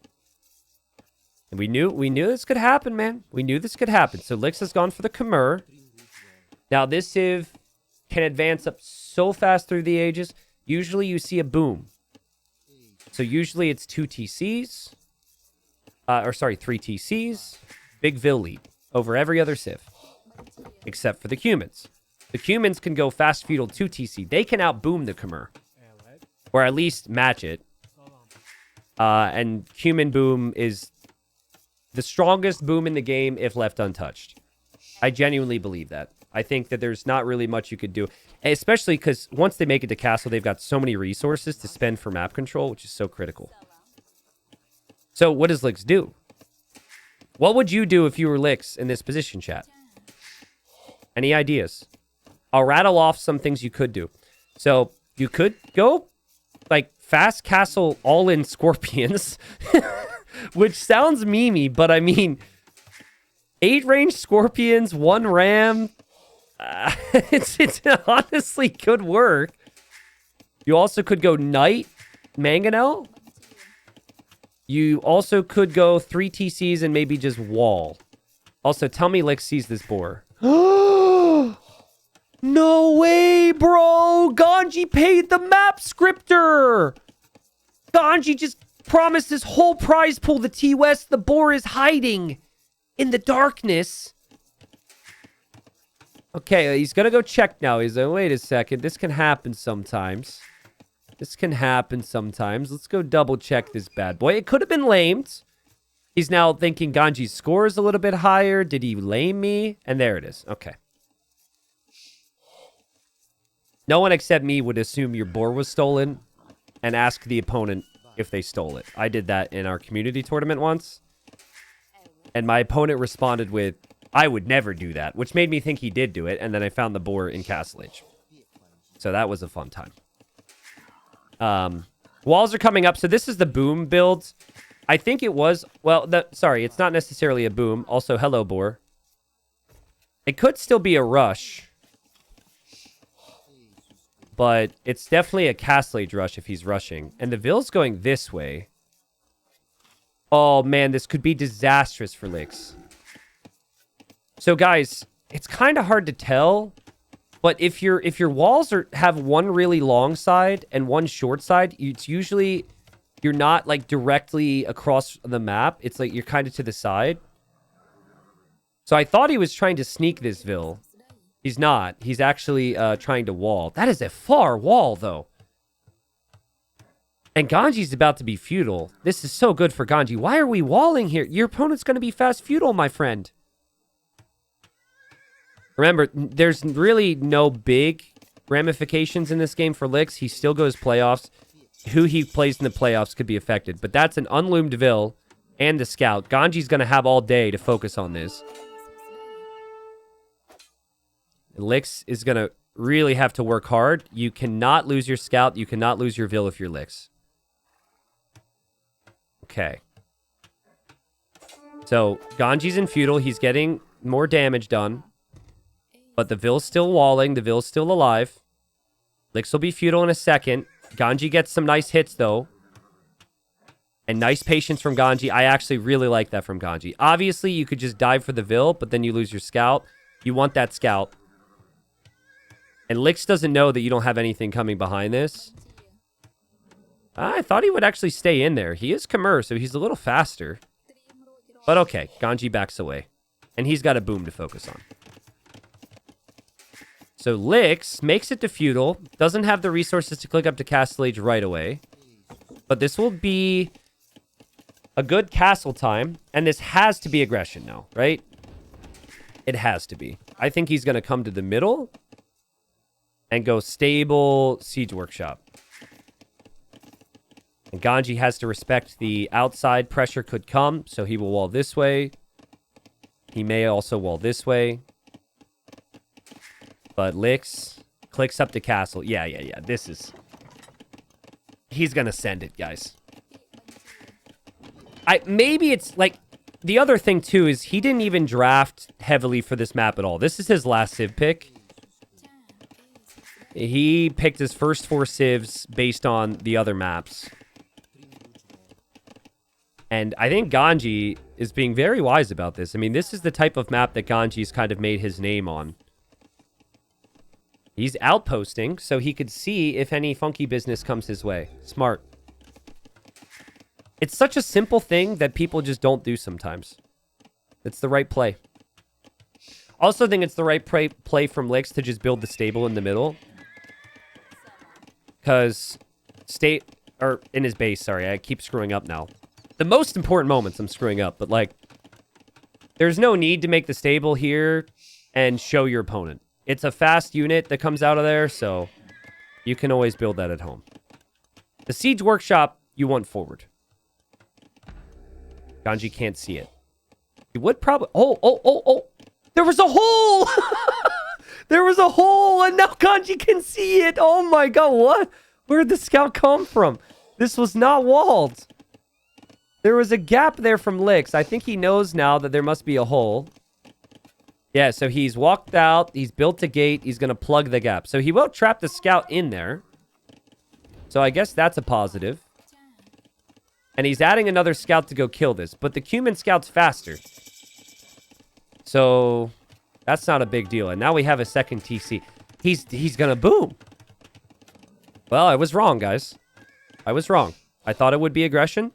we knew this could happen, man. We knew this could happen. So Lix has gone for the Khmer. Now, this Civ can advance up so fast through the ages. Usually you see a boom. So usually it's 2 TCs. 3 TCs. Big Vill lead over every other Civ. Except for the Cumans. The Cumans can go fast feudal 2 TC. They can outboom the Khmer. Or at least match it. And Cuman boom is the strongest boom in the game if left untouched. I genuinely believe that. I think that there's not really much you could do. Especially because once they make it to castle, they've got so many resources to spend for map control, which is so critical. So what does Lix do? What would you do if you were Lix in this position, chat? Any ideas? I'll rattle off some things you could do. So you could go like fast castle all-in Scorpions, which sounds memey, but I mean, 8 range Scorpions, 1 ram. It honestly could work. You also could go Knight Mangonel. You also could go 3 TCs and maybe just wall. Also, tell me Lix sees this boar. No way, bro! Ganji paid the map scripter! Ganji just promised this whole prize pool to T-West. The boar is hiding in the darkness. Okay, he's gonna go check now. He's like, wait a second. This can happen sometimes. This can happen sometimes. Let's go double check this bad boy. It could have been lamed. He's now thinking Ganji's score is a little bit higher. Did he lame me? And there it is. Okay. No one except me would assume your boar was stolen and ask the opponent if they stole it. I did that in our community tournament once. And my opponent responded with, I would never do that, which made me think he did do it. And then I found the boar in Castle Age. So that was a fun time. Walls are coming up. So this is the boom build. I think it was, well, sorry, it's not necessarily a boom. Also, hello, boar. It could still be a rush. But it's definitely a Castle Age rush if he's rushing. And the Vill's going this way. Oh, man, this could be disastrous for Lix. So, guys, it's kind of hard to tell. But if your walls have one really long side and one short side, it's usually you're not like directly across the map. It's like you're kind of to the side. So I thought he was trying to sneak this Vil. He's not. He's actually trying to wall. That is a far wall, though. And Ganji's about to be feudal. This is so good for Ganji. Why are we walling here? Your opponent's going to be fast feudal, my friend. Remember, there's really no big ramifications in this game for Licks. He still goes playoffs. Who he plays in the playoffs could be affected. But that's an unloomed Vil and the scout. Ganji's going to have all day to focus on this. Licks is going to really have to work hard. You cannot lose your scout. You cannot lose your Vil if you're Licks. Okay. So, Ganji's in feudal. He's getting more damage done. But the Vil's still walling. The Vil's still alive. Licks will be feudal in a second. Ganji gets some nice hits, though. And nice patience from Ganji. I actually really like that from Ganji. Obviously, you could just dive for the Vil, but then you lose your scout. You want that scout. And Licks doesn't know that you don't have anything coming behind this. I thought he would actually stay in there. He is Khmer, so he's a little faster. But okay, Ganji backs away. And he's got a boom to focus on. So Licks makes it to feudal. Doesn't have the resources to click up to Castle Age right away. But this will be a good castle time. And this has to be aggression now, right? It has to be. I think he's going to come to the middle and go stable Siege Workshop. And Ganji has to respect the outside pressure could come, so he will wall this way. He may also wall this way. But Licks clicks up to castle. Yeah. This is... He's going to send it, guys. Maybe it's like... The other thing, too, is he didn't even draft heavily for this map at all. This is his last Civ pick. He picked his first 4 Civs based on the other maps. And I think Ganji is being very wise about this. I mean, this is the type of map that Ganji's kind of made his name on. He's outposting, so he could see if any funky business comes his way. Smart. It's such a simple thing that people just don't do sometimes. It's the right play. Also think it's the right play from Licks to just build the stable in the middle. Because in his base, sorry, I keep screwing up now. The most important moments I'm screwing up, but like, there's no need to make the stable here and show your opponent. It's a fast unit that comes out of there, so you can always build that at home. The Siege Workshop, you want forward. Ganji can't see it. He would probably... Oh! There was a hole! There was a hole, and now Ganji can see it! Oh my god, what? Where did the scout come from? This was not walled. There was a gap there from Licks. I think he knows now that there must be a hole. Yeah, so he's walked out. He's built a gate. He's going to plug the gap. So he won't trap the scout in there. So I guess that's a positive. And he's adding another scout to go kill this. But the Cumin scout's faster. So that's not a big deal. And now we have a second TC. He's going to boom. Well, I was wrong, guys. I was wrong. I thought it would be aggression.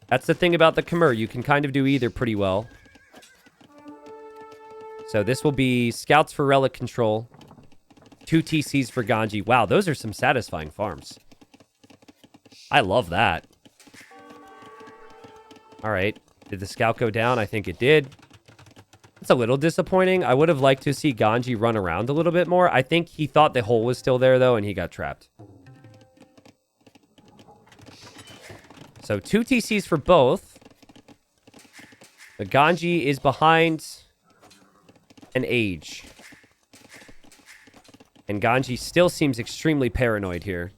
That's the thing about the Khmer. You can kind of do either pretty well. So this will be scouts for relic control. 2 TCs for Ganji. Wow, those are some satisfying farms. I love that. All right. Did the scout go down? I think it did. It's a little disappointing. I would have liked to see Ganji run around a little bit more. I think he thought the hole was still there, though, and he got trapped. So 2 TCs for both. The Ganji is behind an age. And Ganji still seems extremely paranoid here.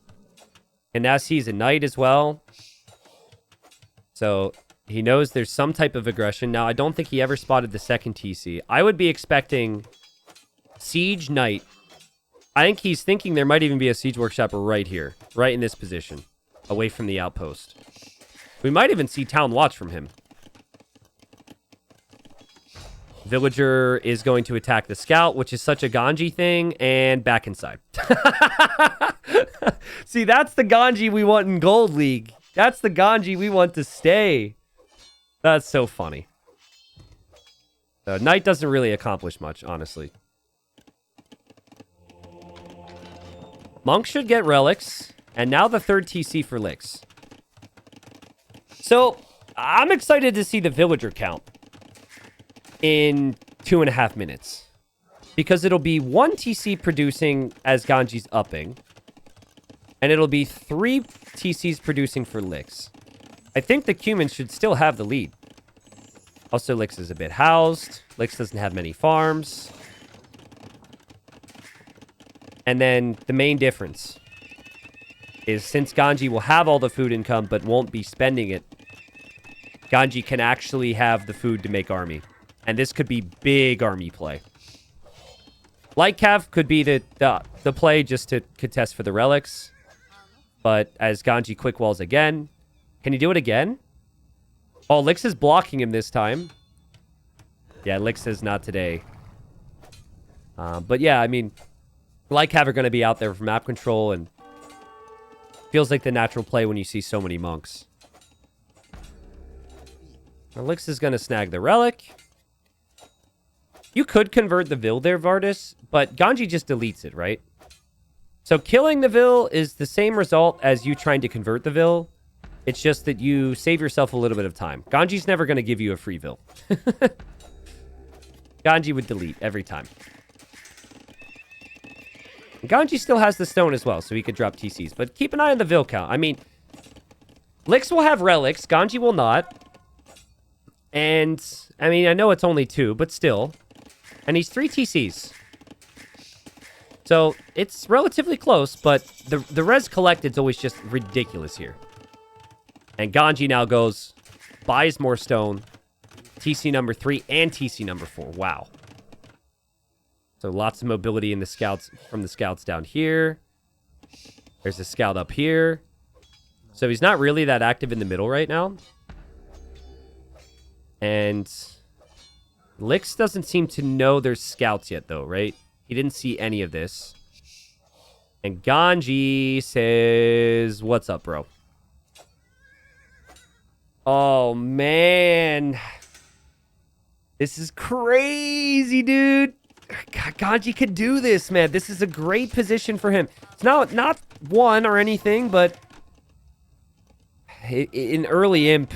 And as he's a knight as well. So he knows there's some type of aggression. Now, I don't think he ever spotted the second TC. I would be expecting siege knight. I think he's thinking there might even be a siege workshop right here. Right in this position. Away from the outpost. We might even see town watch from him. Villager is going to attack the scout, which is such a Ganji thing, and back inside. See, that's the Ganji we want in Gold League. That's the Ganji we want to stay. That's so funny. Knight doesn't really accomplish much, honestly. Monk should get relics, and now the third TC for Licks. So, I'm excited to see the villager count in 2.5 minutes. because it'll be 1 TC producing as Ganji's upping. And it'll be 3 TCs producing for Lix. I think the Cumans should still have the lead. Also, Lix is a bit housed. Lix doesn't have many farms. And then the main difference is since Ganji will have all the food income but won't be spending it, Ganji can actually have the food to make army. And this could be big army play. Light Cav could be the play just to contest for the relics. But as Ganji quick walls again. Can he do it again? Oh, Lix is blocking him this time. Yeah, Lix is not today. But yeah, I mean, Light Cav are going to be out there for map control, and feels like the natural play when you see so many monks. Now, Lix is going to snag the relic. You could convert the Vil there, Vardis, but Ganji just deletes it, right? So killing the Vil is the same result as you trying to convert the Vil. It's just that you save yourself a little bit of time. Ganji's never going to give you a free Vil. Ganji would delete every time. And Ganji still has the stone as well, so he could drop TCs. But keep an eye on the Vil count. I mean, Lix will have relics. Ganji will not. And, I mean, I know it's only 2, but still. And he's 3 TCs. So, it's relatively close, but the res collected is always just ridiculous here. And Ganji now goes, buys more stone, TC number 3 and TC number 4. Wow. So lots of mobility in the scouts from the scouts down here. There's a scout up here. So he's not really that active in the middle right now. And Lix doesn't seem to know there's scouts yet, though, right? He didn't see any of this. And Ganji says, what's up, bro? Oh, man. This is crazy, dude. Ganji could do this, man. This is a great position for him. It's not one or anything, but in early imp,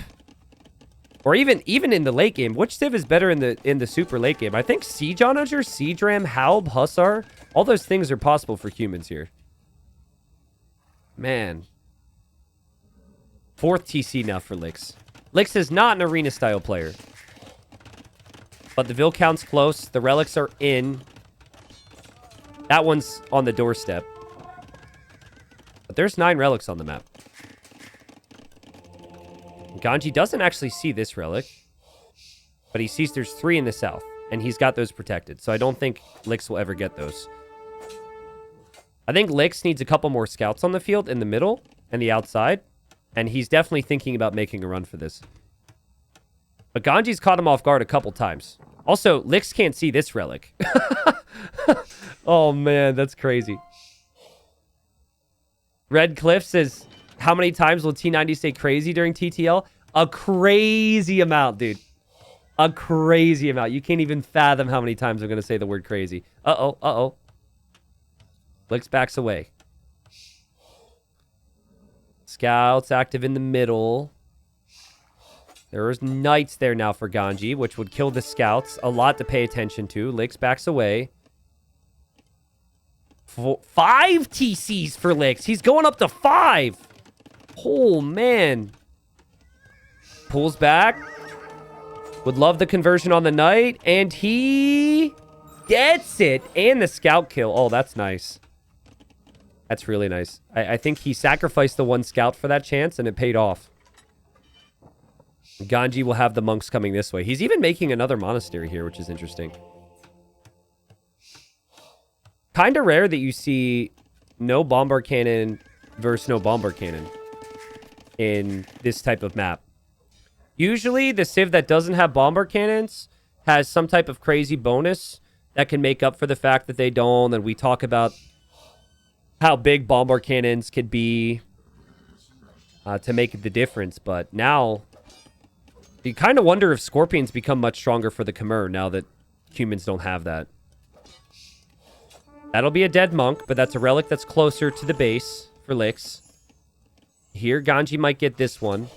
or even in the late game, which civ is better in the super late game? I think Siege Onager, Siege Ram, Halb, Hussar, all those things are possible for humans here. Man. 4th TC now for Lix. Lix is not an arena-style player. But the Vil count's close. The relics are in. That one's on the doorstep. But there's 9 relics on the map. Ganji doesn't actually see this relic. But he sees there's 3 in the south. And he's got those protected. So I don't think Lix will ever get those. I think Lix needs a couple more scouts on the field in the middle and the outside. And he's definitely thinking about making a run for this. But Ganji's caught him off guard a couple times. Also, Lix can't see this relic. Oh, man, that's crazy. Red Cliff says, how many times will T90 say crazy during TTL? A crazy amount, dude. A crazy amount. You can't even fathom how many times I'm going to say the word crazy. Uh-oh, uh-oh. Lix backs away. Scouts active in the middle. There's knights there now for Ganji, which would kill the scouts. A lot to pay attention to. Lix backs away. 5 TCs for Lix. He's going up to 5. Oh, man. Pulls back. Would love the conversion on the knight. And he gets it. And the scout kill. Oh, that's nice. That's really nice. I think he sacrificed the 1 scout for that chance, and it paid off. Ganji will have the monks coming this way. He's even making another monastery here, which is interesting. Kind of rare that you see no bombard cannon versus no bombard cannon in this type of map. Usually, the civ that doesn't have bombard cannons has some type of crazy bonus that can make up for the fact that they don't, and we talk about how big bombard cannons could be to make the difference. But now, you kind of wonder if Scorpions become much stronger for the Khmer now that humans don't have that. That'll be a dead monk, but that's a relic that's closer to the base for Lix. Here, Ganji might get this one.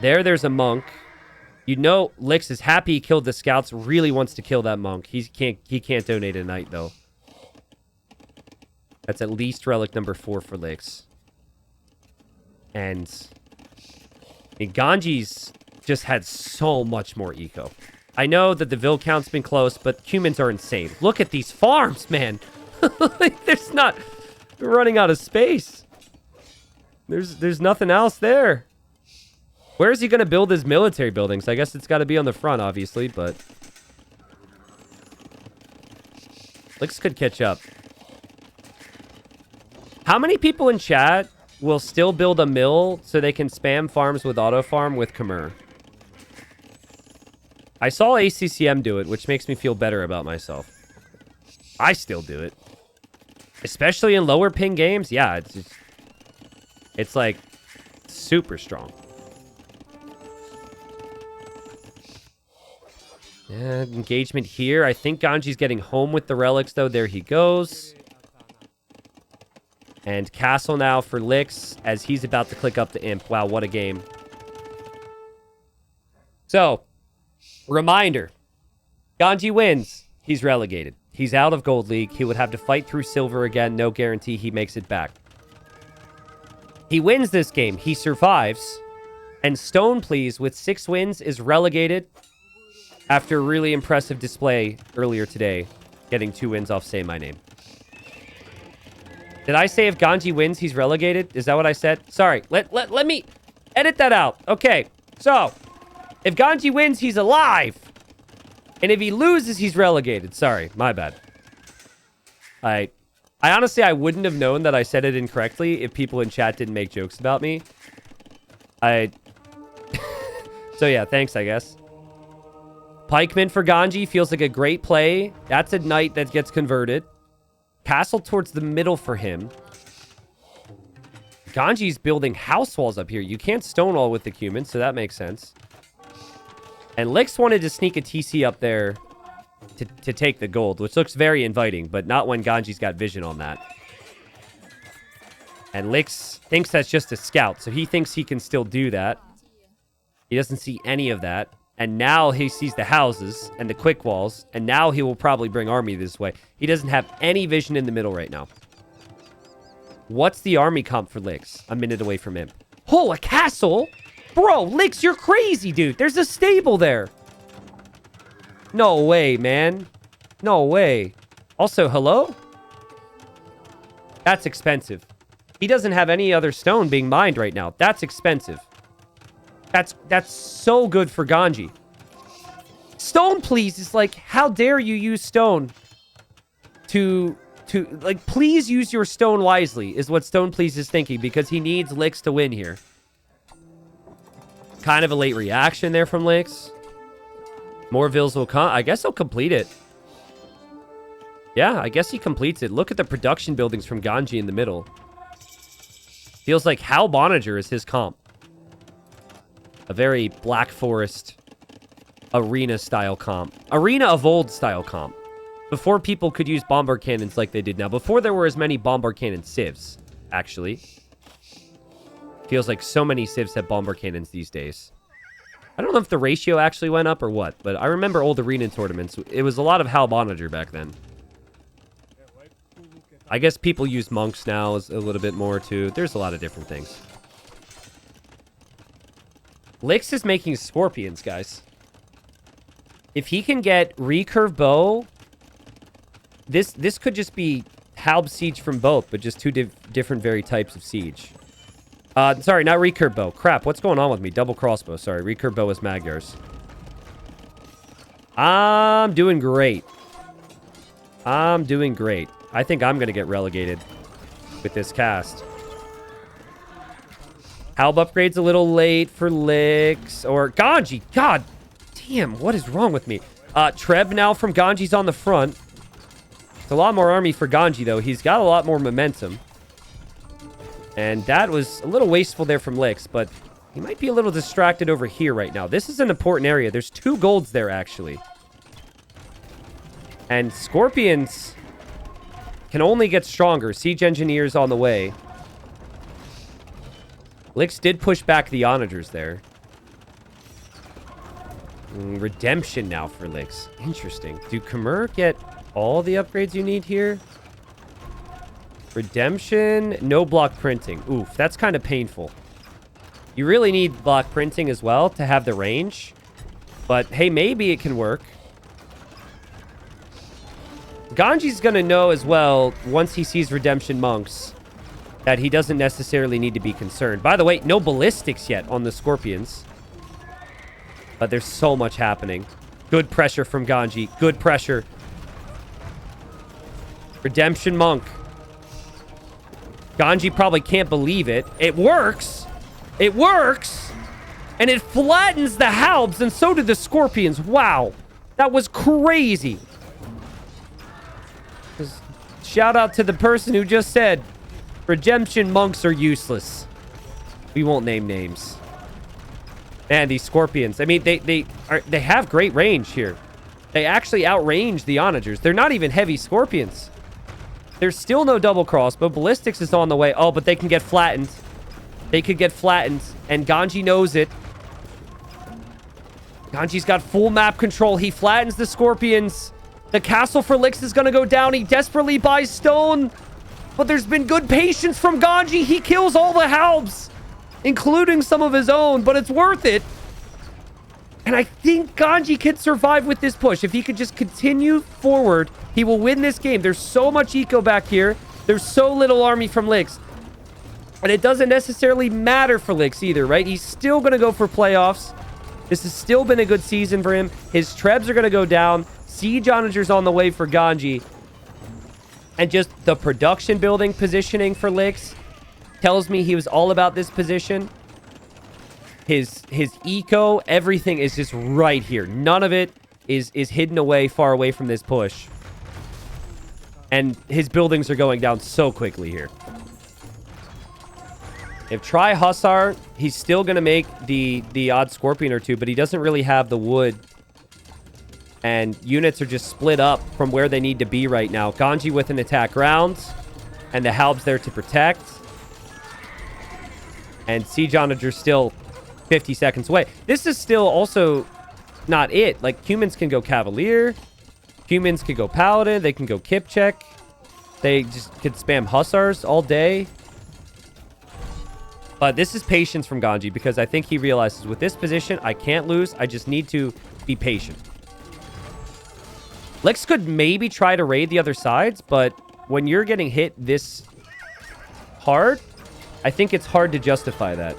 There's a monk. You know, Lix is happy he killed the scouts, really wants to kill that monk. He can't donate a knight, though. That's at least relic number 4 for Lix. And I mean, Ganji's just had so much more eco. I know that the Vil count's been close, but humans are insane. Look at these farms, man. There's not... We're running out of space. There's nothing else there. Where is he going to build his military buildings? I guess it's got to be on the front, obviously, but... Lix could catch up. How many people in chat will still build a mill so they can spam farms with auto farm with Khmer? I saw ACCM do it, which makes me feel better about myself. I still do it. Especially in lower ping games. Yeah, it's like super strong. And engagement here. I think Ganji's getting home with the relics, though. There he goes. And castle now for Lix as he's about to click up the imp. Wow, what a game. So, reminder. Ganji wins. He's relegated. He's out of Gold League. He would have to fight through Silver again. No guarantee he makes it back. He wins this game. He survives. And Stone Please, with 6 wins, is relegated after a really impressive display earlier today, getting 2 wins off Say My Name. Did I say if Ganji wins, he's relegated? Is that what I said? Sorry. Let me edit that out. Okay. So, if Ganji wins, he's alive. And if he loses, he's relegated. Sorry. My bad. I honestly, I wouldn't have known that I said it incorrectly if people in chat didn't make jokes about me. So, yeah. Thanks, I guess. Pikeman for Ganji feels like a great play. That's a knight that gets converted. Castle towards the middle for him. Ganji's building house walls up here. You can't stonewall with the cumin, so that makes sense. And Lix wanted to sneak a TC up there to take the gold, which looks very inviting, but not when Ganji's got vision on that. And Lix thinks that's just a scout, so he thinks he can still do that. He doesn't see any of that. And now he sees the houses and the quick walls. And now he will probably bring army this way. He doesn't have any vision in the middle right now. What's the army comp for Lix? A minute away from him. Oh, a castle? Bro, Lix, you're crazy, dude. There's a stable there. No way, man. No way. Also, hello? That's expensive. He doesn't have any other stone being mined right now. That's expensive. That's so good for Ganji. Stone, please, is like, how dare you use stone to like, please use your stone wisely, is what Stone Please is thinking, because he needs Lix to win here. Kind of a late reaction there from Lix. More Vils will come. I guess he'll complete it. Yeah, I guess he completes it. Look at the production buildings from Ganji in the middle. Feels like Hal Boninger is his comp. A very Black Forest arena-style comp. Arena of old-style comp. Before people could use bombard cannons like they did now. Before there were as many bombard cannon civs, actually. Feels like so many civs have bombard cannons these days. I don't know if the ratio actually went up or what, but I remember old arena tournaments. It was a lot of Hal Boninger back then. I guess people use monks now a little bit more, too. There's a lot of different things. Lix is making scorpions, guys. If he can get recurve bow, this could just be Halb siege from both, but just 2 different very types of siege. Sorry, not recurve bow. Crap, what's going on with me? Double crossbow. Sorry, recurve bow is Magyar's. I'm doing great. I'm doing great. I think I'm going to get relegated with this cast. Halb upgrade's a little late for Lix. Or Ganji. God damn, what is wrong with me? Trev now from Ganji's on the front. It's a lot more army for Ganji, though. He's got a lot more momentum. And that was a little wasteful there from Lix, but he might be a little distracted over here right now. This is an important area. There's 2 golds there, actually. And Scorpions can only get stronger. Siege Engineers on the way. Lix did push back the Onagers there. Redemption now for Licks. Interesting. Do Khmer get all the upgrades you need here? Redemption, no block printing. Oof, that's kind of painful. You really need block printing as well to have the range. But, hey, maybe it can work. Ganji's going to know as well, once he sees Redemption Monks, that he doesn't necessarily need to be concerned. By the way, no ballistics yet on the Scorpions. But there's so much happening. Good pressure from Ganji. Good pressure. Redemption Monk. Ganji probably can't believe it. It works. It works. And it flattens the Halbs, and so do the Scorpions. Wow. That was crazy. Just shout out to the person who just said, Redemption Monks are useless. We won't name names. Man, these Scorpions. I mean, they have great range here. They actually outrange the Onagers. They're not even heavy Scorpions. There's still no double cross, but Ballistics is on the way. Oh, but they can get flattened. They could get flattened, and Ganji knows it. Ganji's got full map control. He flattens the Scorpions. The castle for Licks is going to go down. He desperately buys stone, but there's been good patience from Ganji. He kills all the Halbs, including some of his own, but it's worth it. And I think Ganji can survive with this push. If he could just continue forward, he will win this game. There's so much eco back here. There's so little army from Licks. And it doesn't necessarily matter for Licks either, right? He's still going to go for playoffs. This has still been a good season for him. His trebs are going to go down. Siege Onagers on the way for Ganji. And just the production building positioning for Licks tells me he was all about this position. His eco, everything is just right here. None of it is hidden away, far away from this push. And his buildings are going down so quickly here. If Try Hussar, he's still going to make the odd Scorpion or two, but he doesn't really have the wood. And units are just split up from where they need to be right now. Ganji with an attack round, and the Halb's there to protect. And Siege Onager still 50 seconds away. This is still also not it. Like, humans can go Cavalier. Humans can go Paladin. They can go Kipchek. They just could spam Hussars all day. But this is patience from Ganji, because I think he realizes with this position, I can't lose. I just need to be patient. Licks could maybe try to raid the other sides, but when you're getting hit this hard, I think it's hard to justify that.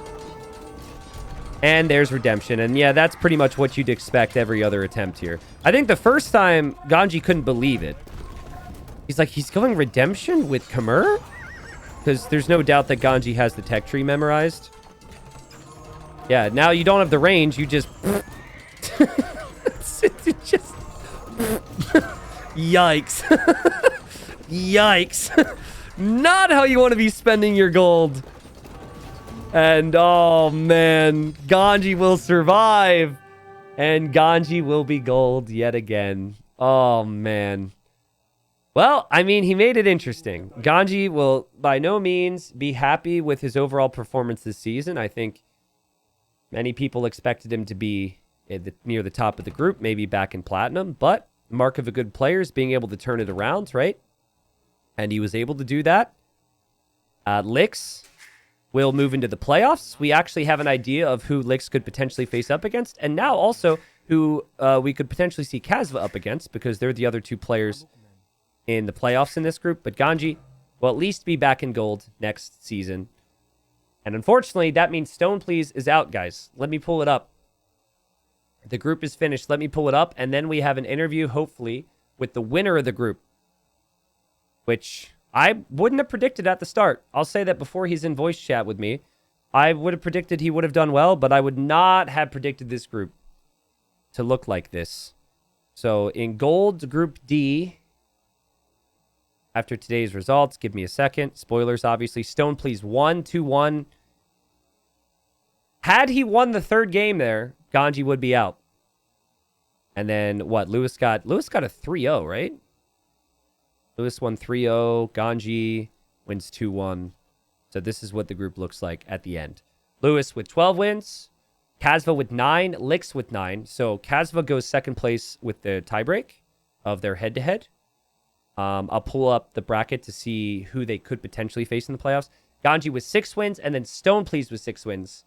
And there's Redemption. And yeah, that's pretty much what you'd expect every other attempt here. I think the first time, Ganji couldn't believe it. He's like, he's going Redemption with Khmer? Because there's no doubt that Ganji has the tech tree memorized. Yeah, now you don't have the range. You just... just... Yikes. Yikes. Not how you want to be spending your gold. And, oh, man. Ganji will survive. And Ganji will be gold yet again. Oh, man. Well, I mean, he made it interesting. Ganji will by no means be happy with his overall performance this season. I think many people expected him to be near the top of the group, maybe back in Platinum. But the mark of a good player is being able to turn it around, right? And he was able to do that. Licks will move into the playoffs. We actually have an idea of who Licks could potentially face up against. And now also who we could potentially see Kasva up against, because they're the other two players in the playoffs in this group. But Ganji will at least be back in gold next season. And unfortunately, that means Stone Please is out, guys. Let me pull it up. The group is finished. Let me pull it up. And then we have an interview, hopefully, with the winner of the group, which I wouldn't have predicted at the start. I'll say that before he's in voice chat with me. I would have predicted he would have done well, but I would not have predicted this group to look like this. So in gold, Group D, after today's results, give me a second. Spoilers, obviously. Stone Please won 2-1. Had he won the third game there, Ganji would be out. And then what? Lewis got a 3-0, right? Lewis won 3-0. Ganji wins 2-1. So this is what the group looks like at the end. Lewis with 12 wins. Kasva with 9, Licks with 9. So Kasva goes second place with the tiebreak of their head-to-head. I'll pull up the bracket to see who they could potentially face in the playoffs. Ganji with 6 wins, and then Stone Please with 6 wins.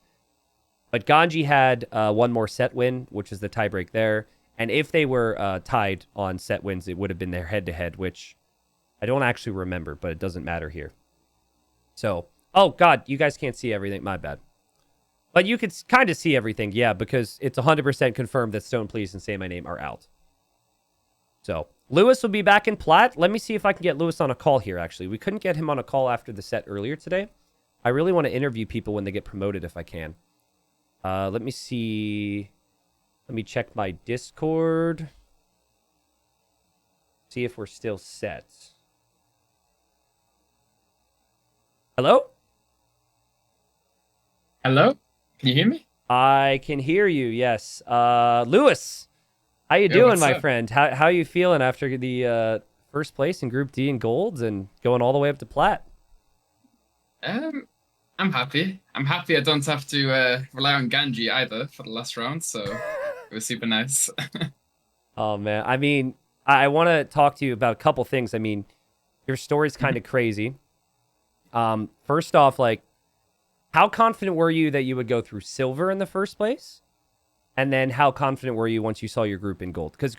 But Ganji had one more set win, which is the tiebreak there. And if they were tied on set wins, it would have been their head-to-head, which I don't actually remember, but it doesn't matter here. So, oh, God, you guys can't see everything. My bad. But you could kind of see everything, yeah, because it's 100% confirmed that Stone Please and Say My Name are out. So, Lewis will be back in Plat. Let me see if I can get Lewis on a call here, actually. We couldn't get him on a call after the set earlier today. I really want to interview people when they get promoted if I can. Let me see. Let me check my Discord. See if we're still set. Hello? Hello? Can you hear me? I can hear you, yes. Lewis, how you doing, my friend? How you feeling after the first place in Group D in golds and going all the way up to Plat? I'm happy. I'm happy I don't have to rely on Ganji either for the last round, so it was super nice. Oh, man. I mean, I want to talk to you about a couple things. I mean, your story's kind of crazy. First off, like, how confident were you that you would go through silver in the first place? And then how confident were you once you saw your group in gold? Because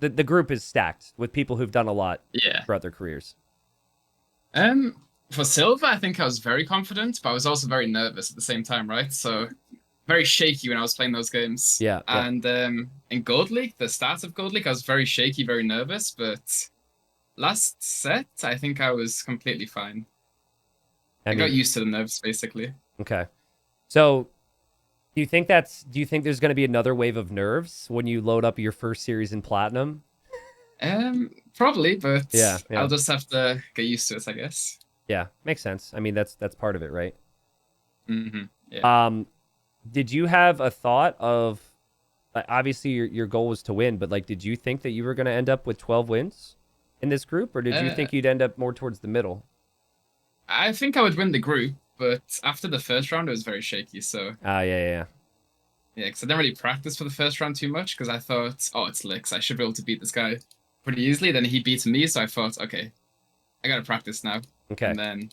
the group is stacked with people who've done a lot throughout their careers. For silver, I think I was very confident, but I was also very nervous at the same time, right? So very shaky when I was playing those games. Yeah. And in Gold League, the start of Gold League, I was very shaky, very nervous, but last set, I think I was completely fine. I got used to the nerves, basically. Okay. So do you think there's going to be another wave of nerves when you load up your first series in Platinum? Probably, but yeah. I'll just have to get used to it, I guess. Yeah, makes sense. I mean, that's part of it, right? Mm-hmm. Yeah. Did you have a thought of, obviously your goal was to win, but like, did you think that you were going to end up with 12 wins in this group, or did you think you'd end up more towards the middle? I think I would win the group, but after the first round, it was very shaky. So. Yeah, because I didn't really practice for the first round too much because I thought, oh, it's Licks. I should be able to beat this guy pretty easily. Then he beats me, so I thought, okay, I gotta practice now. Okay. And then,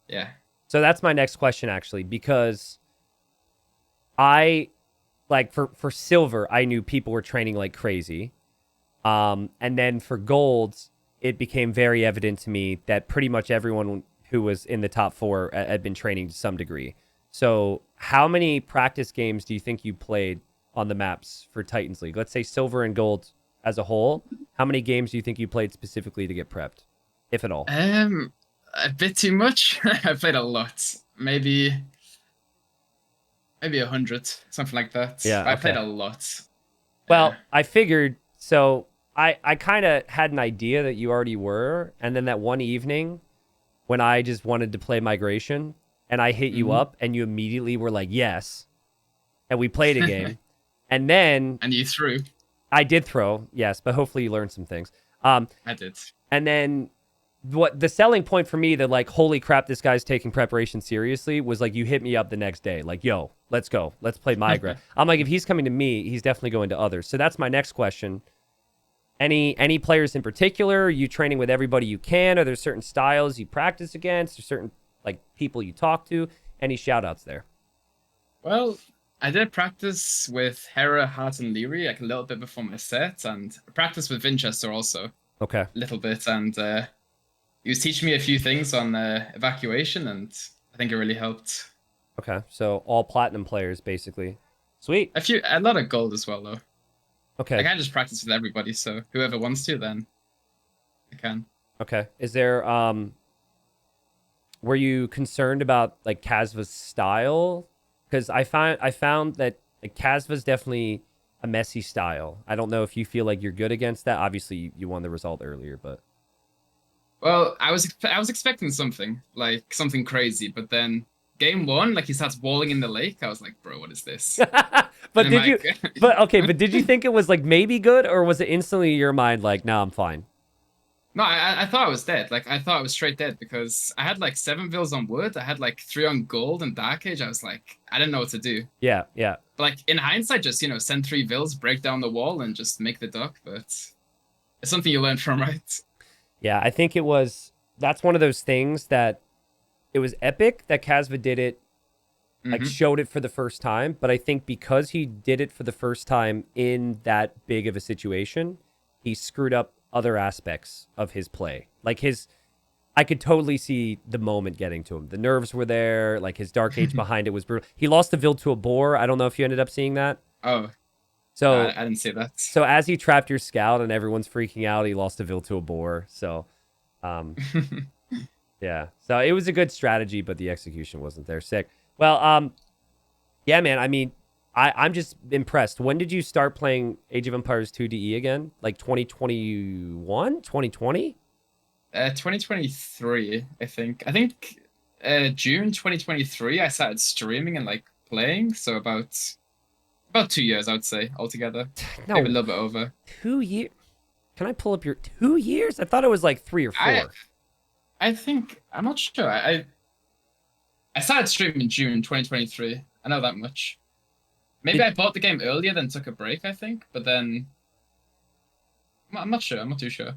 yeah. So that's my next question, actually, because I, like, for silver, I knew people were training like crazy. And then for golds, it became very evident to me that pretty much everyone who was in the top 4 had been training to some degree. So how many practice games do you think you played on the maps for Titans League? Let's say silver and gold as a whole. How many games do you think you played specifically to get prepped, if at all? A bit too much. I played a lot. Maybe 100, something like that. Yeah, I played a lot. Well, I figured, so I kind of had an idea that you already were, and then that one evening when I just wanted to play Migration, and I hit you up, and you immediately were like, yes, and we played a game, and then... And you threw. I did throw, yes, but hopefully you learned some things. I did. And then what the selling point for me that, like, holy crap, this guy's taking preparation seriously was, like, you hit me up the next day. Like, yo, let's go. Let's play Migra. I'm like, if he's coming to me, he's definitely going to others. So that's my next question. Any players in particular? Are you training with everybody you can? Are there certain styles you practice against? Or certain, like, people you talk to? Any shout-outs there? Well, I did practice with Hera, Hart, and Leary, like, a little bit before my set, and I practiced with Winchester also. Okay. A little bit, and he was teaching me a few things on evacuation, and I think it really helped. Okay, so all platinum players, basically. Sweet. A lot of gold as well, though. Okay. I can't just practice with everybody, so whoever wants to, then I can. Okay. Is there, were you concerned about, like, Kasva's style? Because I found that, like, Kasva's definitely a messy style. I don't know if you feel like you're good against that. Obviously, you won the result earlier, but... Well, I was expecting something, like, something crazy, but then game 1, like, he starts walling in the lake. I was like, bro, what is this? But did you... But, okay, but did you think it was, like, maybe good, or was it instantly in your mind, like, nah, I'm fine? No, I thought I was dead. Like I thought I was straight dead because I had like 7 vills on wood. I had like 3 on gold and dark age. I was like, I didn't know what to do. Yeah, yeah. But like in hindsight, just send 3 vills, break down the wall, and just make the duck. But it's something you learn from, right? Yeah, I think that's one of those things that it was epic that Casva did it, like showed it for the first time. But I think because he did it for the first time in that big of a situation, he screwed up other aspects of his play. Like I could totally see the moment getting to him. The nerves were there. Like his Dark Age behind it was brutal. He lost the Vill to a boar. I don't know if you ended up seeing that. Oh, so I didn't see that. So as he trapped your scout and everyone's freaking out, he lost a Vill to a boar. So, yeah. So it was a good strategy, but the execution wasn't there. Sick. Well, yeah, man. I mean, I'm just impressed. When did you start playing Age of Empires 2 DE again? Like 2021, 2020? 2023, I think. June 2023, I started streaming and like playing. So about 2 years, I would say, altogether. No, maybe a little bit over. 2 years. Can I pull up your 2 years? I thought it was like 3 or 4. I think I'm not sure. I started streaming in June 2023. I know that much. Maybe I bought the game earlier, then took a break, I think. But then I'm not sure. I'm not too sure.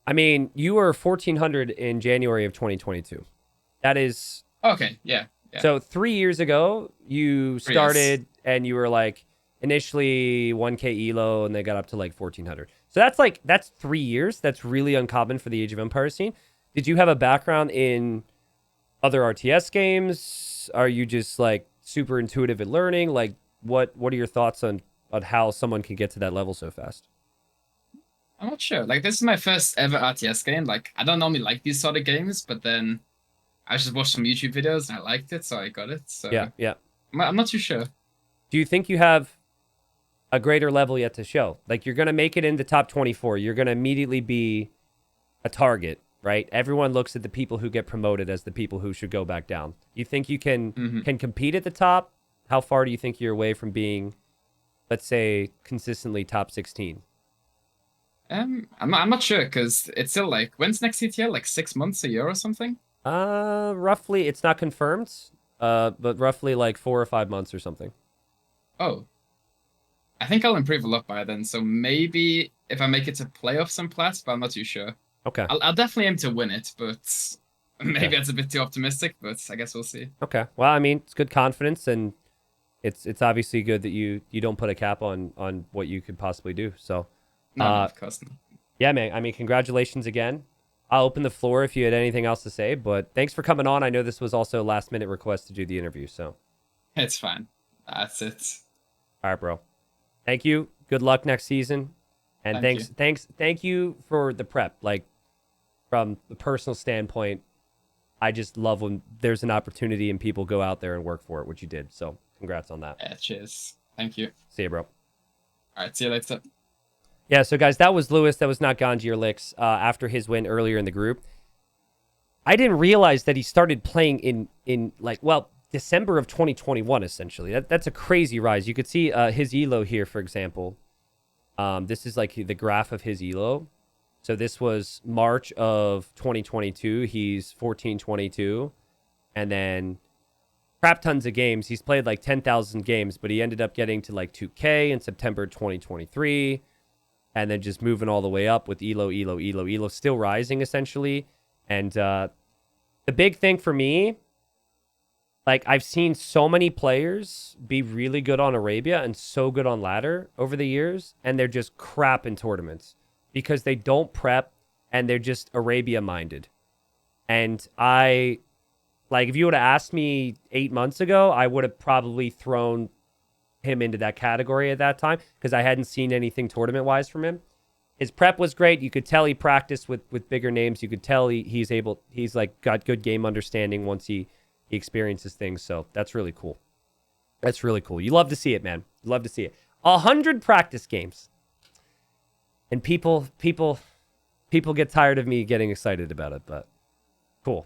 I mean, you were 1400 in January of 2022. That is okay. Yeah. So 3 years ago, you started and you were like initially 1K elo, and they got up to like 1400. So that's 3 years. That's really uncommon for the Age of Empires scene. Did you have a background in other RTS games? Are you just like super intuitive at learning? Like, what are your thoughts on how someone can get to that level so fast? I'm not sure. Like, this is my first ever RTS game. Like, I don't normally like these sort of games, but then I just watched some YouTube videos and I liked it, so I got it. So yeah. I'm not too sure. Do you think you have a greater level yet to show? Like, you're going to make it in the top 24. You're going to immediately be a target, right? Everyone looks at the people who get promoted as the people who should go back down. You think you can compete at the top? How far do you think you're away from being, let's say, consistently top 16? I'm not sure because it's still like, when's next TTL? Like 6 months, a year or something? Roughly, it's not confirmed, but roughly like 4 or 5 months or something. Oh, I think I'll improve a lot by then. So maybe if I make it to playoffs and plats, but I'm not too sure. Okay. I'll definitely aim to win it, but maybe that's a bit too optimistic, but I guess we'll see. Okay. Well, I mean, it's good confidence, and it's obviously good that you don't put a cap on what you could possibly do. So, no, of course not. Yeah, man. I mean, congratulations again. I'll open the floor if you had anything else to say, but thanks for coming on. I know this was also a last-minute request to do the interview, so. It's fine. That's it. All right, bro. Thank you. Good luck next season. And thank you for the prep. Like, from the personal standpoint, I just love when there's an opportunity and people go out there and work for it, which you did. So, congrats on that. Yeah, cheers. Thank you. See you, bro. All right, see you later. Yeah, so guys, that was Lewis. That was not Ganji or Licks after his win earlier in the group. I didn't realize that he started playing in December of 2021, essentially. That's a crazy rise. You could see his elo here, for example. This is like the graph of his elo. So this was March of 2022. He's 1422. And then crap tons of games. He's played like 10,000 games, but he ended up getting to like 2K in September 2023. And then just moving all the way up with elo, still rising essentially. And the big thing for me, like, I've seen so many players be really good on Arabia and so good on ladder over the years, and they're just crap in tournaments because they don't prep and they're just Arabia minded. And if you would have asked me 8 months ago, I would have probably thrown him into that category at that time because I hadn't seen anything tournament wise from him. His prep was great. You could tell he practiced with bigger names. You could tell he's like got good game understanding once he experiences things. So that's really cool. That's really cool. You love to see it, man. You love to see it. 100 practice games. And people get tired of me getting excited about it, but cool.